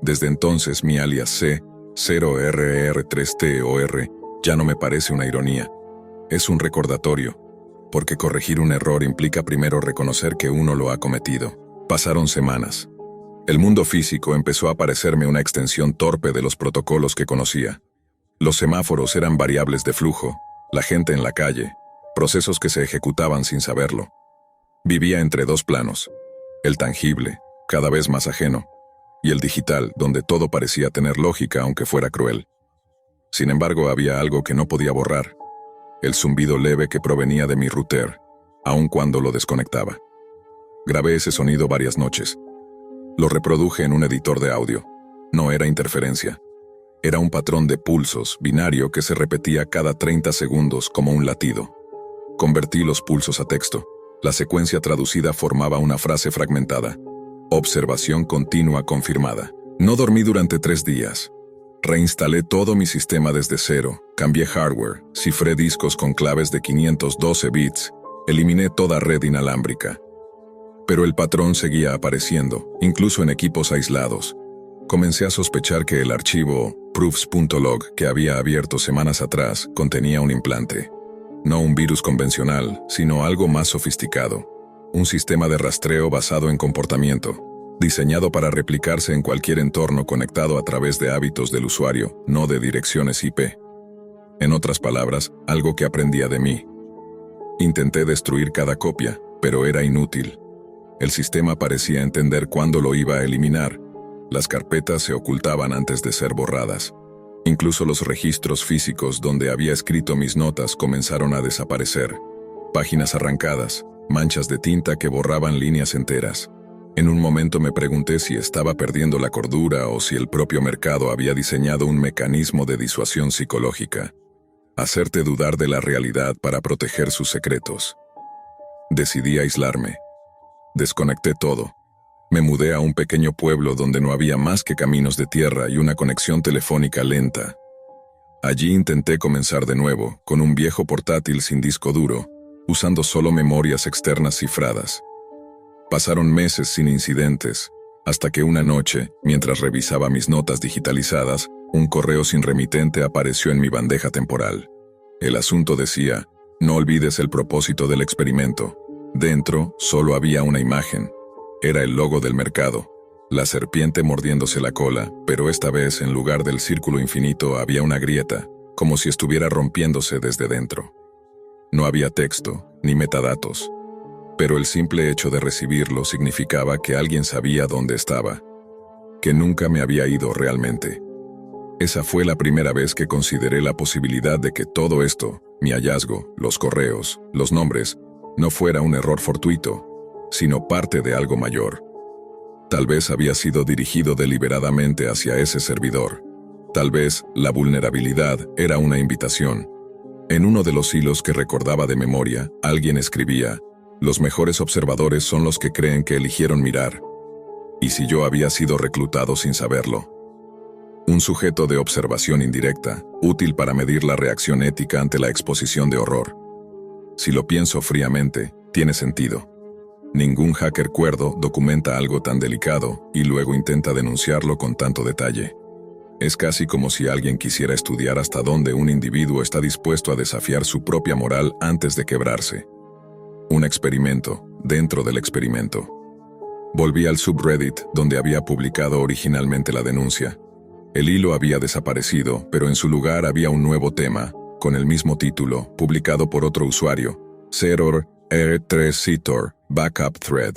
Desde entonces mi alias C, 0RR3TOR, ya no me parece una ironía. Es un recordatorio, porque corregir un error implica primero reconocer que uno lo ha cometido. Pasaron semanas. El mundo físico empezó a parecerme una extensión torpe de los protocolos que conocía. Los semáforos eran variables de flujo, la gente en la calle, procesos que se ejecutaban sin saberlo. Vivía entre dos planos: el tangible, cada vez más ajeno, y el digital, donde todo parecía tener lógica aunque fuera cruel. Sin embargo, había algo que no podía borrar: el zumbido leve que provenía de mi router, aun cuando lo desconectaba. Grabé ese sonido varias noches. Lo reproduje en un editor de audio. No era interferencia. Era un patrón de pulsos, binario, que se repetía cada 30 segundos como un latido. Convertí los pulsos a texto. La secuencia traducida formaba una frase fragmentada: observación continua confirmada. No dormí durante 3 días. Reinstalé todo mi sistema desde cero, cambié hardware, cifré discos con claves de 512 bits, eliminé toda red inalámbrica. Pero el patrón seguía apareciendo, incluso en equipos aislados. Comencé a sospechar que el archivo proofs.log que había abierto semanas atrás contenía un implante. No un virus convencional, sino algo más sofisticado. Un sistema de rastreo basado en comportamiento, diseñado para replicarse en cualquier entorno conectado a través de hábitos del usuario, no de direcciones IP. En otras palabras, algo que aprendía de mí. Intenté destruir cada copia, pero era inútil. El sistema parecía entender cuándo lo iba a eliminar. Las carpetas se ocultaban antes de ser borradas. Incluso los registros físicos donde había escrito mis notas comenzaron a desaparecer. Páginas arrancadas, manchas de tinta que borraban líneas enteras. En un momento me pregunté si estaba perdiendo la cordura o si el propio mercado había diseñado un mecanismo de disuasión psicológica. Hacerte dudar de la realidad para proteger sus secretos. Decidí aislarme. Desconecté todo. Me mudé a un pequeño pueblo donde no había más que caminos de tierra y una conexión telefónica lenta. Allí intenté comenzar de nuevo, con un viejo portátil sin disco duro, usando solo memorias externas cifradas. Pasaron meses sin incidentes, hasta que una noche, mientras revisaba mis notas digitalizadas, un correo sin remitente apareció en mi bandeja temporal. El asunto decía: no olvides el propósito del experimento. Dentro solo había una imagen. Era el logo del mercado, la serpiente mordiéndose la cola, pero esta vez en lugar del círculo infinito había una grieta, como si estuviera rompiéndose desde dentro. No había texto, ni metadatos, pero el simple hecho de recibirlo significaba que alguien sabía dónde estaba, que nunca me había ido realmente. Esa fue la primera vez que consideré la posibilidad de que todo esto, mi hallazgo, los correos, los nombres, no fuera un error fortuito, sino parte de algo mayor. Tal vez había sido dirigido deliberadamente hacia ese servidor. Tal vez la vulnerabilidad era una invitación. En uno de los hilos que recordaba de memoria, alguien escribía: los mejores observadores son los que creen que eligieron mirar. ¿Y si yo había sido reclutado sin saberlo? Un sujeto de observación indirecta, útil para medir la reacción ética ante la exposición de horror. Si lo pienso fríamente, tiene sentido. Ningún hacker cuerdo documenta algo tan delicado y luego intenta denunciarlo con tanto detalle. Es casi como si alguien quisiera estudiar hasta dónde un individuo está dispuesto a desafiar su propia moral antes de quebrarse. Un experimento dentro del experimento. Volví al subreddit donde había publicado originalmente la denuncia. El hilo había desaparecido, pero en su lugar había un nuevo tema, con el mismo título, publicado por otro usuario: Seror R3Citor Backup Thread.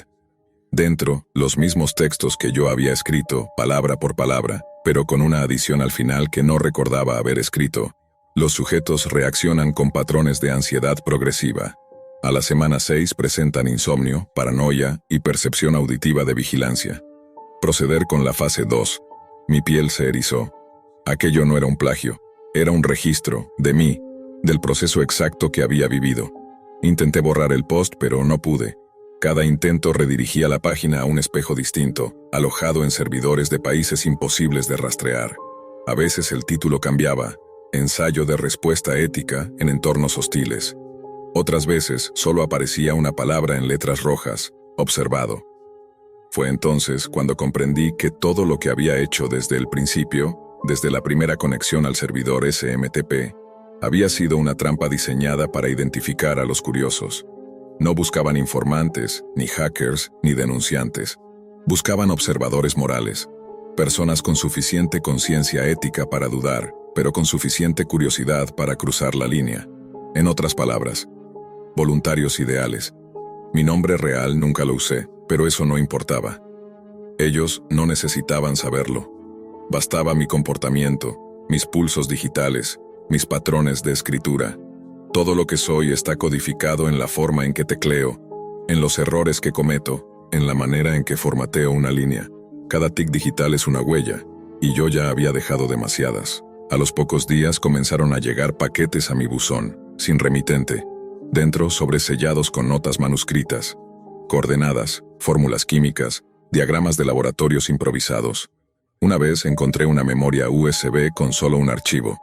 Dentro, los mismos textos que yo había escrito, palabra por palabra, pero con una adición al final que no recordaba haber escrito. Los sujetos reaccionan con patrones de ansiedad progresiva. A la semana 6 presentan insomnio, paranoia y percepción auditiva de vigilancia. Proceder con la fase 2. Mi piel se erizó. Aquello no era un plagio, era un registro, de mí, del proceso exacto que había vivido. Intenté borrar el post, pero no pude. Cada intento redirigía la página a un espejo distinto, alojado en servidores de países imposibles de rastrear. A veces el título cambiaba: ensayo de respuesta ética en entornos hostiles. Otras veces solo aparecía una palabra en letras rojas: observado. Fue entonces cuando comprendí que todo lo que había hecho desde el principio, desde la primera conexión al servidor SMTP, había sido una trampa diseñada para identificar a los curiosos. No buscaban informantes, ni hackers, ni denunciantes. Buscaban observadores morales, personas con suficiente conciencia ética para dudar, pero con suficiente curiosidad para cruzar la línea. En otras palabras, voluntarios ideales. Mi nombre real nunca lo usé, pero eso no importaba. Ellos no necesitaban saberlo. Bastaba mi comportamiento, mis pulsos digitales, mis patrones de escritura. Todo lo que soy está codificado en la forma en que tecleo, en los errores que cometo, en la manera en que formateo una línea. Cada tic digital es una huella, y yo ya había dejado demasiadas. A los pocos días comenzaron a llegar paquetes a mi buzón, sin remitente, dentro sobresellados con notas manuscritas, coordenadas, fórmulas químicas, diagramas de laboratorios improvisados. Una vez encontré una memoria USB con solo un archivo,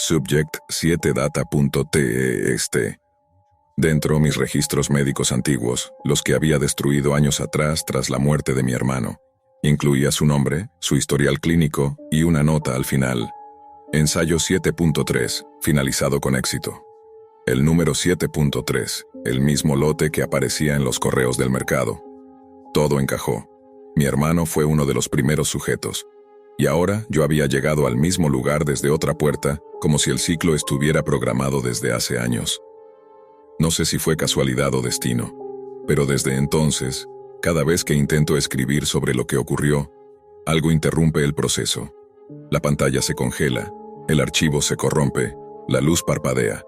subject7data.txt. Dentro mis registros médicos antiguos, los que había destruido años atrás tras la muerte de mi hermano. Incluía su nombre, su historial clínico y una nota al final. Ensayo 7.3, finalizado con éxito. El número 7.3, el mismo lote que aparecía en los correos del mercado. Todo encajó. Mi hermano fue uno de los primeros sujetos. Y ahora yo había llegado al mismo lugar desde otra puerta, como si el ciclo estuviera programado desde hace años. No sé si fue casualidad o destino, pero desde entonces, cada vez que intento escribir sobre lo que ocurrió, algo interrumpe el proceso. La pantalla se congela, el archivo se corrompe, la luz parpadea.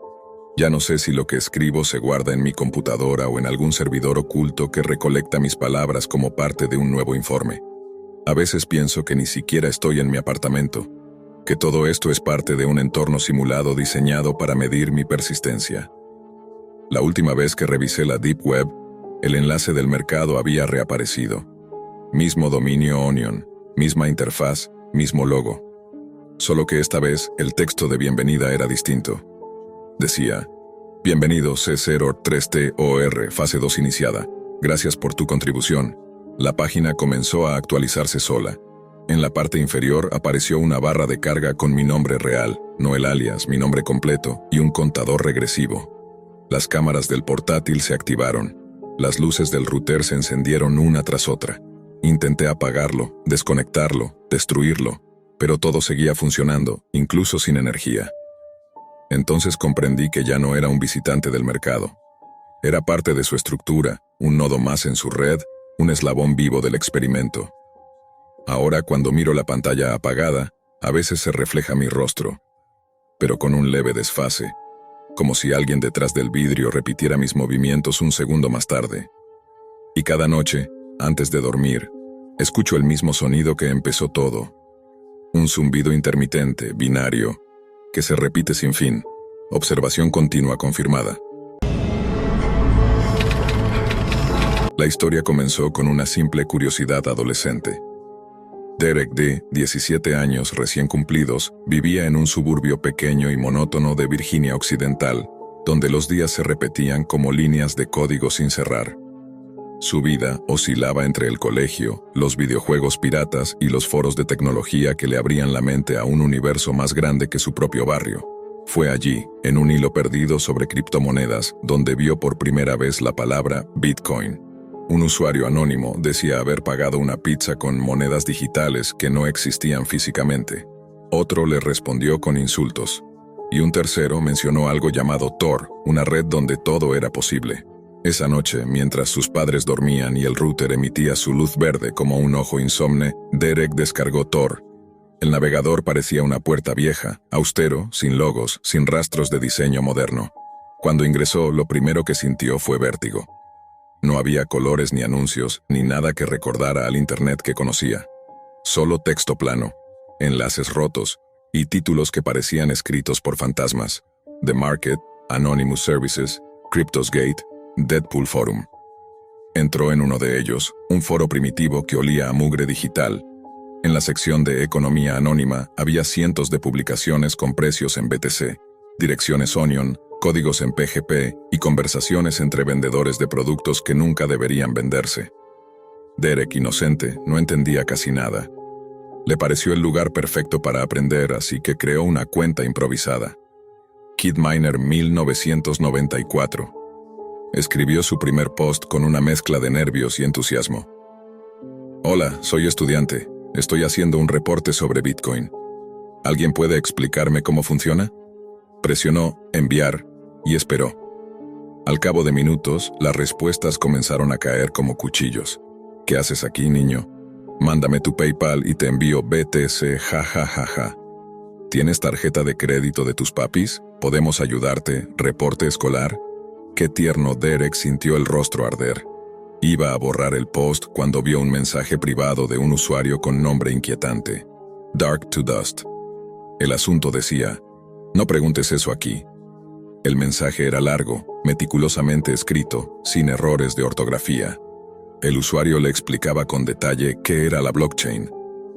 Ya no sé si lo que escribo se guarda en mi computadora o en algún servidor oculto que recolecta mis palabras como parte de un nuevo informe. A veces pienso que ni siquiera estoy en mi apartamento, que todo esto es parte de un entorno simulado diseñado para medir mi persistencia. La última vez que revisé la Deep Web, el enlace del mercado había reaparecido. Mismo dominio Onion, misma interfaz, mismo logo. Solo que esta vez el texto de bienvenida era distinto. Decía: Bienvenido C03TOR, fase 2 iniciada. Gracias por tu contribución. La página comenzó a actualizarse sola. En la parte inferior apareció una barra de carga con mi nombre real, no el alias, mi nombre completo, y un contador regresivo. Las cámaras del portátil se activaron. Las luces del router se encendieron una tras otra. Intenté apagarlo, desconectarlo, destruirlo, pero todo seguía funcionando, incluso sin energía. Entonces comprendí que ya no era un visitante del mercado. Era parte de su estructura, un nodo más en su red, un eslabón vivo del experimento. Ahora, cuando miro la pantalla apagada, a veces se refleja mi rostro, pero con un leve desfase, como si alguien detrás del vidrio repitiera mis movimientos un segundo más tarde. Y cada noche, antes de dormir, escucho el mismo sonido que empezó todo. Un zumbido intermitente, binario, que se repite sin fin. Observación continua confirmada. La historia comenzó con una simple curiosidad adolescente. Derek, de 17 años recién cumplidos, vivía en un suburbio pequeño y monótono de Virginia Occidental, donde los días se repetían como líneas de código sin cerrar. Su vida oscilaba entre el colegio, los videojuegos piratas y los foros de tecnología que le abrían la mente a un universo más grande que su propio barrio. Fue allí, en un hilo perdido sobre criptomonedas, donde vio por primera vez la palabra Bitcoin. Un usuario anónimo decía haber pagado una pizza con monedas digitales que no existían físicamente. Otro le respondió con insultos. Y un tercero mencionó algo llamado Tor, una red donde todo era posible. Esa noche, mientras sus padres dormían y el router emitía su luz verde como un ojo insomne, Derek descargó Tor. El navegador parecía una puerta vieja, austero, sin logos, sin rastros de diseño moderno. Cuando ingresó, lo primero que sintió fue vértigo. No había colores ni anuncios, ni nada que recordara al Internet que conocía. Solo texto plano, enlaces rotos y títulos que parecían escritos por fantasmas. The Market, Anonymous Services, Cryptosgate, Deadpool Forum. Entró en uno de ellos, un foro primitivo que olía a mugre digital. En la sección de Economía Anónima había cientos de publicaciones con precios en BTC, direcciones Onion, códigos en PGP y conversaciones entre vendedores de productos que nunca deberían venderse. Derek, inocente, no entendía casi nada. Le pareció el lugar perfecto para aprender, así que creó una cuenta improvisada. KidMiner 1994. Escribió su primer post con una mezcla de nervios y entusiasmo. Hola, soy estudiante. Estoy haciendo un reporte sobre Bitcoin. ¿Alguien puede explicarme cómo funciona? Presionó enviar y esperó. Al cabo de minutos, las respuestas comenzaron a caer como cuchillos. ¿Qué haces aquí, niño? Mándame tu PayPal y te envío BTC, jajajaja. ¿Tienes tarjeta de crédito de tus papis? ¿Podemos ayudarte? ¿Reporte escolar? Qué tierno. Derek sintió el rostro arder. Iba a borrar el post cuando vio un mensaje privado de un usuario con nombre inquietante. Dark to Dust. El asunto decía: no preguntes eso aquí. El mensaje era largo, meticulosamente escrito, sin errores de ortografía. El usuario le explicaba con detalle qué era la blockchain,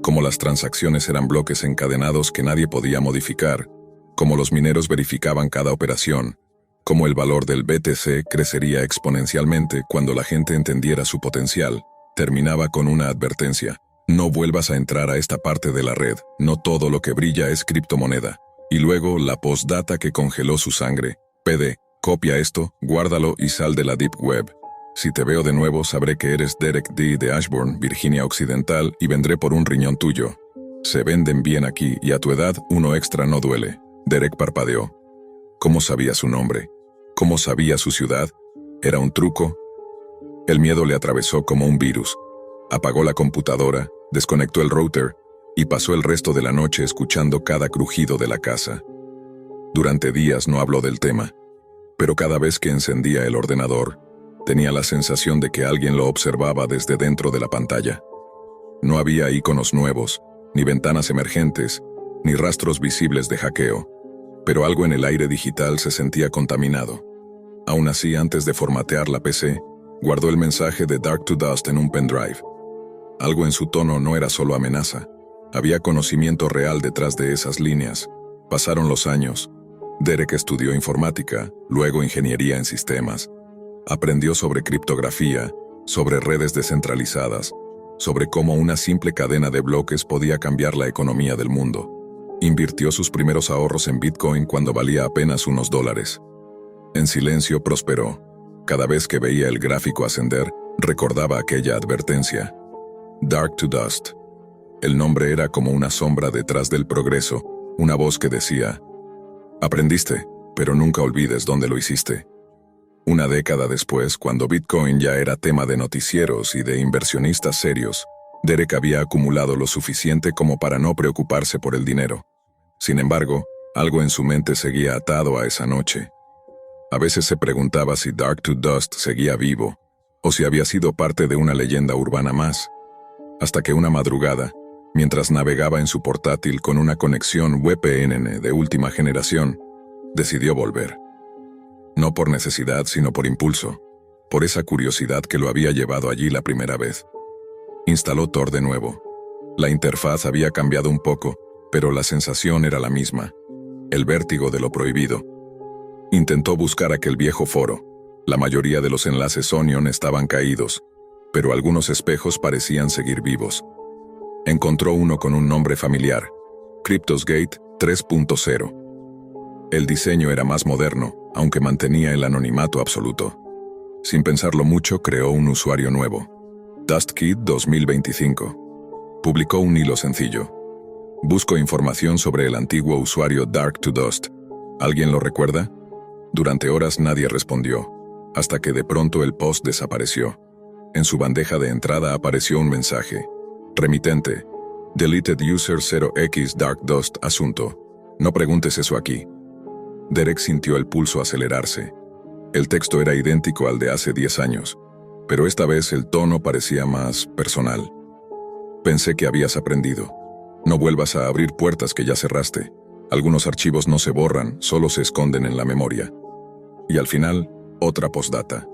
cómo las transacciones eran bloques encadenados que nadie podía modificar, cómo los mineros verificaban cada operación, cómo el valor del BTC crecería exponencialmente cuando la gente entendiera su potencial. Terminaba con una advertencia: no vuelvas a entrar a esta parte de la red, no todo lo que brilla es criptomoneda. Y luego la postdata que congeló su sangre: PD, copia esto, guárdalo y sal de la Deep Web. Si te veo de nuevo sabré que eres Derek D. de Ashburn, Virginia Occidental, y vendré por un riñón tuyo. Se venden bien aquí y a tu edad uno extra no duele. Derek parpadeó. ¿Cómo sabía su nombre? ¿Cómo sabía su ciudad? ¿Era un truco? El miedo le atravesó como un virus. Apagó la computadora, desconectó el router y pasó el resto de la noche escuchando cada crujido de la casa. Durante días no habló del tema, pero cada vez que encendía el ordenador, tenía la sensación de que alguien lo observaba desde dentro de la pantalla. No había iconos nuevos, ni ventanas emergentes, ni rastros visibles de hackeo, pero algo en el aire digital se sentía contaminado. Aún así, antes de formatear la PC, guardó el mensaje de Dark to Dust en un pendrive. Algo en su tono no era solo amenaza. Había conocimiento real detrás de esas líneas. Pasaron los años. Derek estudió informática, luego ingeniería en sistemas. Aprendió sobre criptografía, sobre redes descentralizadas, sobre cómo una simple cadena de bloques podía cambiar la economía del mundo. Invirtió sus primeros ahorros en Bitcoin cuando valía apenas unos $. En silencio prosperó. Cada vez que veía el gráfico ascender, recordaba aquella advertencia. Dark to Dust. El nombre era como una sombra detrás del progreso, una voz que decía: aprendiste, pero nunca olvides dónde lo hiciste. Una década después, cuando Bitcoin ya era tema de noticieros y de inversionistas serios, Derek había acumulado lo suficiente como para no preocuparse por el dinero. Sin embargo, algo en su mente seguía atado a esa noche. A veces se preguntaba si Dark to Dust seguía vivo, o si había sido parte de una leyenda urbana más. Hasta que una madrugada, mientras navegaba en su portátil con una conexión VPN de última generación, decidió volver. No por necesidad, sino por impulso, por esa curiosidad que lo había llevado allí la primera vez. Instaló Tor de nuevo. La interfaz había cambiado un poco, pero la sensación era la misma: el vértigo de lo prohibido. Intentó buscar aquel viejo foro. La mayoría de los enlaces Onion estaban caídos, pero algunos espejos parecían seguir vivos. Encontró uno con un nombre familiar: CryptosGate 3.0. El diseño era más moderno, aunque mantenía el anonimato absoluto. Sin pensarlo mucho, creó un usuario nuevo: DustKid 2025. Publicó un hilo sencillo: busco información sobre el antiguo usuario Dark to Dust. ¿Alguien lo recuerda? Durante horas nadie respondió, hasta que de pronto el post desapareció. En su bandeja de entrada apareció un mensaje: remitente, Deleted User 0x Dark Dust asunto. No preguntes eso aquí. Derek sintió el pulso acelerarse. El texto era idéntico al de hace 10 años, pero esta vez el tono parecía más personal. Pensé que habías aprendido. No vuelvas a abrir puertas que ya cerraste. Algunos archivos no se borran, solo se esconden en la memoria. Y al final, otra postdata.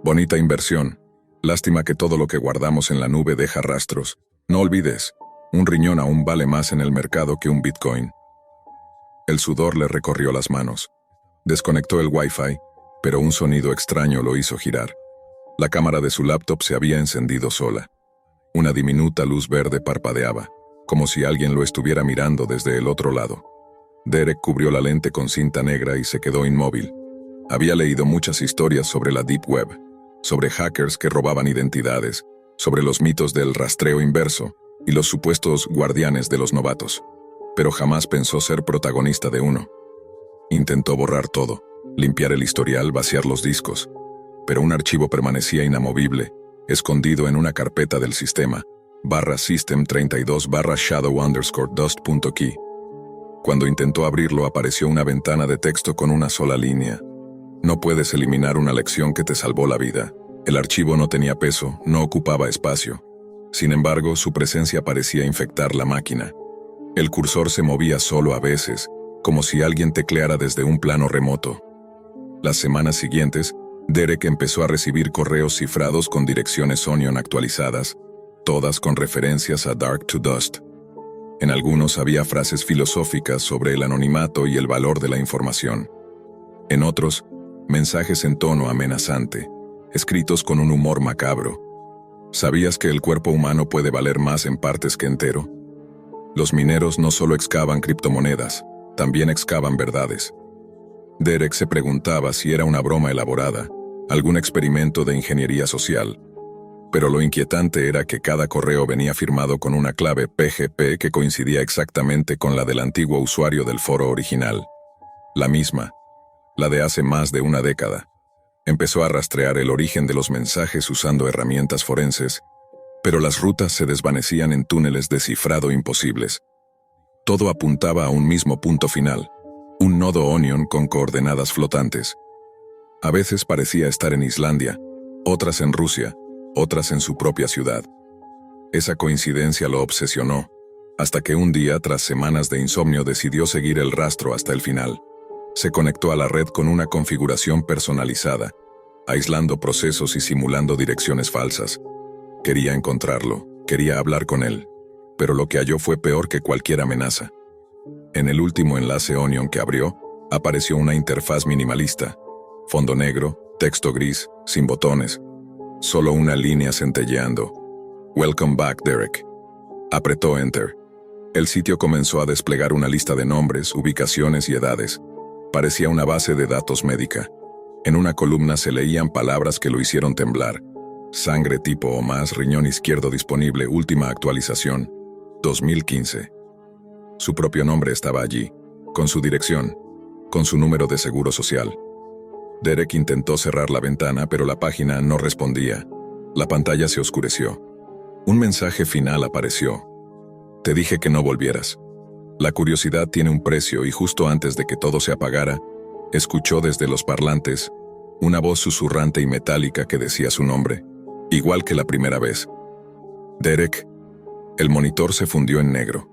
Bonita inversión. Lástima que todo lo que guardamos en la nube deja rastros. No olvides, un riñón aún vale más en el mercado que un Bitcoin. El sudor le recorrió las manos. Desconectó el Wi-Fi, pero un sonido extraño lo hizo girar. La cámara de su laptop se había encendido sola. Una diminuta luz verde parpadeaba, como si alguien lo estuviera mirando desde el otro lado. Derek cubrió la lente con cinta negra y se quedó inmóvil. Había leído muchas historias sobre la Deep Web, sobre hackers que robaban identidades, sobre los mitos del rastreo inverso y los supuestos guardianes de los novatos, pero jamás pensó ser protagonista de uno. Intentó borrar todo, limpiar el historial, vaciar los discos, pero un archivo permanecía inamovible, escondido en una carpeta del sistema, system32/shadow_dust.key. Cuando intentó abrirlo apareció una ventana de texto con una sola línea. No puedes eliminar una lección que te salvó la vida. El archivo no tenía peso, no ocupaba espacio. Sin embargo, su presencia parecía infectar la máquina. El cursor se movía solo a veces, como si alguien tecleara desde un plano remoto. Las semanas siguientes, Derek empezó a recibir correos cifrados con direcciones Onion actualizadas, todas con referencias a Dark to Dust. En algunos había frases filosóficas sobre el anonimato y el valor de la información. En otros, mensajes en tono amenazante, escritos con un humor macabro. ¿Sabías que el cuerpo humano puede valer más en partes que entero? Los mineros no solo excavan criptomonedas, también excavan verdades. Derek se preguntaba si era una broma elaborada, algún experimento de ingeniería social. Pero lo inquietante era que cada correo venía firmado con una clave PGP que coincidía exactamente con la del antiguo usuario del foro original. La misma, la de hace más de una década. Empezó a rastrear el origen de los mensajes usando herramientas forenses, pero las rutas se desvanecían en túneles de cifrado imposibles. Todo apuntaba a un mismo punto final, un nodo Onion con coordenadas flotantes. A veces parecía estar en Islandia, otras en Rusia, otras en su propia ciudad. Esa coincidencia lo obsesionó, hasta que un día, tras semanas de insomnio, decidió seguir el rastro hasta el final. Se conectó a la red con una configuración personalizada, aislando procesos y simulando direcciones falsas. Quería encontrarlo, quería hablar con él, pero lo que halló fue peor que cualquier amenaza. En el último enlace Onion que abrió, apareció una interfaz minimalista, fondo negro, texto gris, sin botones, solo una línea centelleando. Welcome back, Derek. Apretó Enter. El sitio comenzó a desplegar una lista de nombres, ubicaciones y edades. Parecía una base de datos médica. En una columna se leían palabras que lo hicieron temblar. Sangre tipo O más, riñón izquierdo disponible, última actualización, 2015. Su propio nombre estaba allí, con su dirección, con su número de seguro social. Derek intentó cerrar la ventana, pero la página no respondía. La pantalla se oscureció. Un mensaje final apareció. Te dije que no volvieras. La curiosidad tiene un precio y justo antes de que todo se apagara, escuchó desde los parlantes una voz susurrante y metálica que decía su nombre, igual que la primera vez. Derek. El monitor se fundió en negro.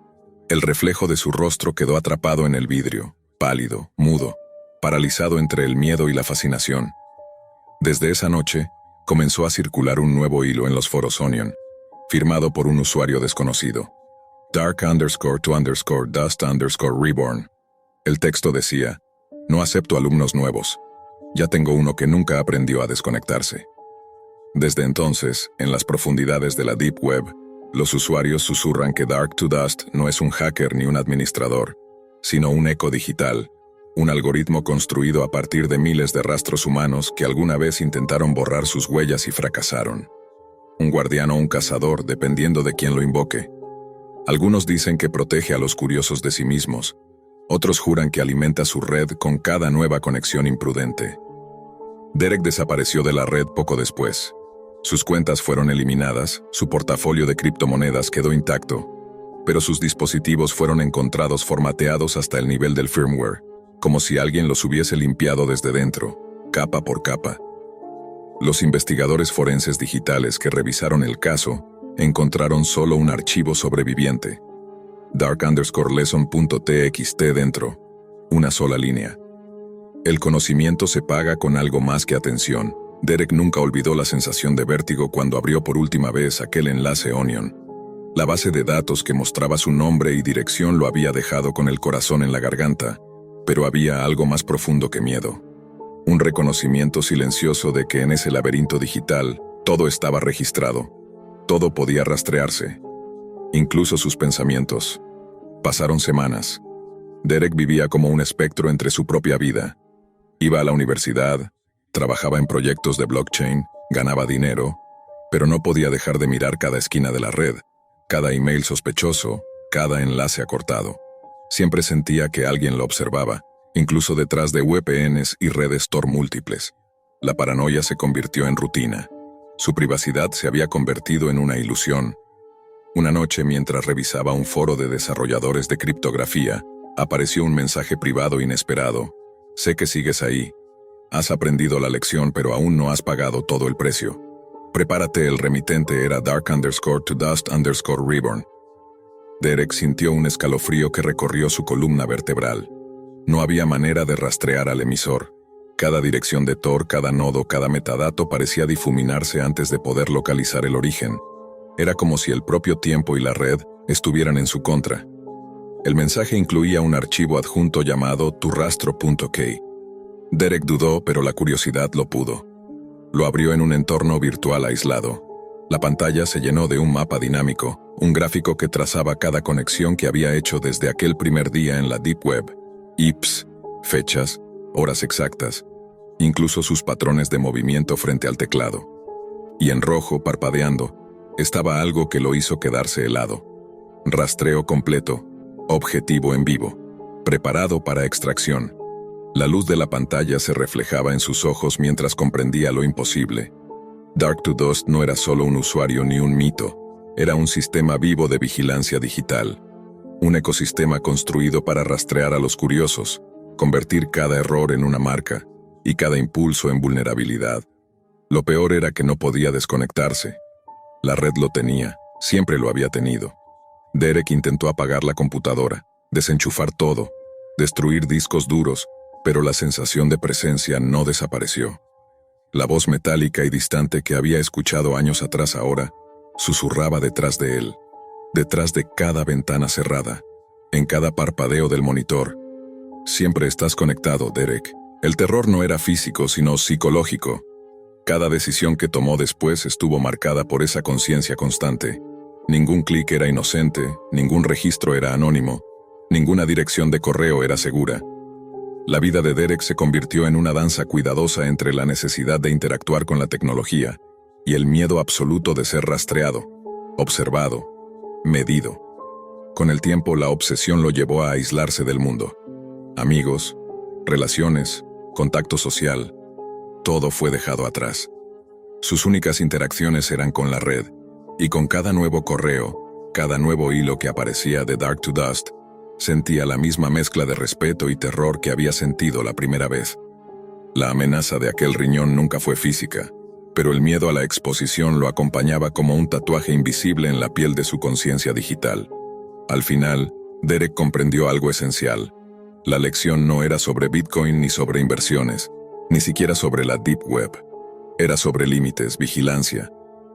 El reflejo de su rostro quedó atrapado en el vidrio, pálido, mudo, paralizado entre el miedo y la fascinación. Desde esa noche, comenzó a circular un nuevo hilo en los foros Onion, firmado por un usuario desconocido. Dark_to_dust_reborn. El texto decía, no acepto alumnos nuevos. Ya tengo uno que nunca aprendió a desconectarse. Desde entonces, en las profundidades de la Deep Web, los usuarios susurran que Dark to Dust no es un hacker ni un administrador, sino un eco digital, un algoritmo construido a partir de miles de rastros humanos que alguna vez intentaron borrar sus huellas y fracasaron. Un guardián o un cazador, dependiendo de quién lo invoque. Algunos dicen que protege a los curiosos de sí mismos, otros juran que alimenta su red con cada nueva conexión imprudente. Derek desapareció de la red poco después. Sus cuentas fueron eliminadas, su portafolio de criptomonedas quedó intacto, pero sus dispositivos fueron encontrados formateados hasta el nivel del firmware, como si alguien los hubiese limpiado desde dentro, capa por capa. Los investigadores forenses digitales que revisaron el caso encontraron solo un archivo sobreviviente, dark_lesson.txt dentro, una sola línea. El conocimiento se paga con algo más que atención. Derek nunca olvidó la sensación de vértigo cuando abrió por última vez aquel enlace Onion. La base de datos que mostraba su nombre y dirección lo había dejado con el corazón en la garganta, pero había algo más profundo que miedo. Un reconocimiento silencioso de que en ese laberinto digital todo estaba registrado, todo podía rastrearse, incluso sus pensamientos. Pasaron semanas. Derek vivía como un espectro entre su propia vida. Iba a la universidad, trabajaba en proyectos de blockchain, ganaba dinero, pero no podía dejar de mirar cada esquina de la red, cada email sospechoso, cada enlace acortado. Siempre sentía que alguien lo observaba, incluso detrás de VPNs y redes Tor múltiples. La paranoia se convirtió en rutina. Su privacidad se había convertido en una ilusión. Una noche, mientras revisaba un foro de desarrolladores de criptografía, apareció un mensaje privado inesperado. Sé que sigues ahí. Has aprendido la lección, pero aún no has pagado todo el precio. Prepárate, el remitente era Dark_to_Dust_Reborn. Derek sintió un escalofrío que recorrió su columna vertebral. No había manera de rastrear al emisor. Cada dirección de Tor, cada nodo, cada metadato parecía difuminarse antes de poder localizar el origen. Era como si el propio tiempo y la red estuvieran en su contra. El mensaje incluía un archivo adjunto llamado turrastro.k. Derek dudó, pero la curiosidad lo pudo. Lo abrió en un entorno virtual aislado. La pantalla se llenó de un mapa dinámico, un gráfico que trazaba cada conexión que había hecho desde aquel primer día en la Deep Web. IPs, fechas, horas exactas, incluso sus patrones de movimiento frente al teclado. Y en rojo, parpadeando, estaba algo que lo hizo quedarse helado. Rastreo completo, objetivo en vivo, preparado para extracción. La luz de la pantalla se reflejaba en sus ojos mientras comprendía lo imposible. Dark2Dust no era solo un usuario ni un mito, era un sistema vivo de vigilancia digital. Un ecosistema construido para rastrear a los curiosos, convertir cada error en una marca y cada impulso en vulnerabilidad. Lo peor era que no podía desconectarse. La red lo tenía, siempre lo había tenido. Derek intentó apagar la computadora, desenchufar todo, destruir discos duros, pero la sensación de presencia no desapareció. La voz metálica y distante que había escuchado años atrás ahora susurraba detrás de él, detrás de cada ventana cerrada, en cada parpadeo del monitor. Siempre estás conectado, Derek. El terror no era físico, sino psicológico. Cada decisión que tomó después estuvo marcada por esa conciencia constante. Ningún clic era inocente, ningún registro era anónimo, ninguna dirección de correo era segura. La vida de Derek se convirtió en una danza cuidadosa entre la necesidad de interactuar con la tecnología y el miedo absoluto de ser rastreado, observado, medido. Con el tiempo, la obsesión lo llevó a aislarse del mundo. Amigos, relaciones, contacto social, todo fue dejado atrás. Sus únicas interacciones eran con la red, y con cada nuevo correo, cada nuevo hilo que aparecía de Dark2Dust, sentía la misma mezcla de respeto y terror que había sentido la primera vez. La amenaza de aquel riñón nunca fue física, pero el miedo a la exposición lo acompañaba como un tatuaje invisible en la piel de su conciencia digital. Al final, Derek comprendió algo esencial. La lección no era sobre Bitcoin ni sobre inversiones, ni siquiera sobre la Deep Web. Era sobre límites, vigilancia,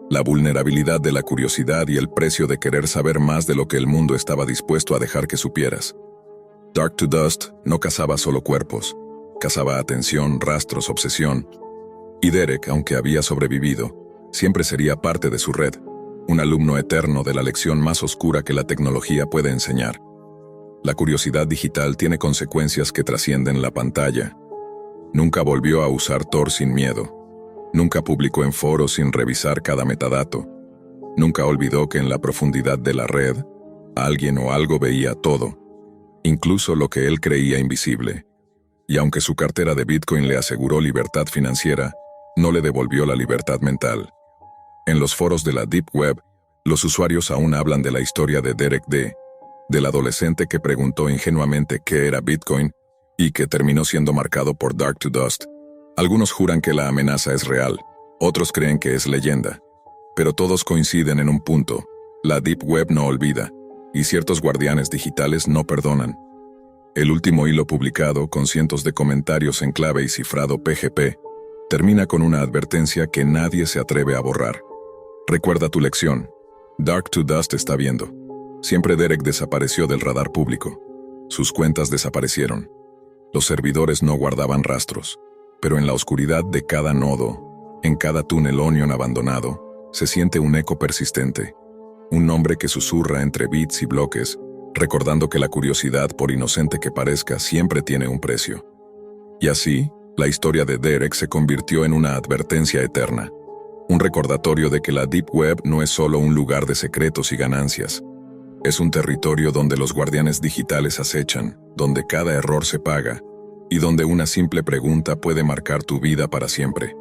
la vulnerabilidad de la curiosidad y el precio de querer saber más de lo que el mundo estaba dispuesto a dejar que supieras. Dark2Dust no cazaba solo cuerpos, cazaba atención, rastros, obsesión. Y Derek, aunque había sobrevivido, siempre sería parte de su red, un alumno eterno de la lección más oscura que la tecnología puede enseñar. La curiosidad digital tiene consecuencias que trascienden la pantalla. Nunca volvió a usar Tor sin miedo. Nunca publicó en foros sin revisar cada metadato. Nunca olvidó que en la profundidad de la red, alguien o algo veía todo, incluso lo que él creía invisible. Y aunque su cartera de Bitcoin le aseguró libertad financiera, no le devolvió la libertad mental. En los foros de la Deep Web, los usuarios aún hablan de la historia de Derek D., del adolescente que preguntó ingenuamente qué era Bitcoin y que terminó siendo marcado por Dark2Dust. Algunos juran que la amenaza es real, otros creen que es leyenda. Pero todos coinciden en un punto: la Deep Web no olvida, y ciertos guardianes digitales no perdonan. El último hilo publicado, con cientos de comentarios en clave y cifrado PGP, termina con una advertencia que nadie se atreve a borrar. Recuerda tu lección. Dark2Dust está viendo. Siempre Derek desapareció del radar público. Sus cuentas desaparecieron. Los servidores no guardaban rastros. Pero en la oscuridad de cada nodo, en cada túnel Onion abandonado, se siente un eco persistente. Un nombre que susurra entre bits y bloques, recordando que la curiosidad, por inocente que parezca, siempre tiene un precio. Y así, la historia de Derek se convirtió en una advertencia eterna. Un recordatorio de que la Deep Web no es solo un lugar de secretos y ganancias. Es un territorio donde los guardianes digitales acechan, donde cada error se paga, y donde una simple pregunta puede marcar tu vida para siempre.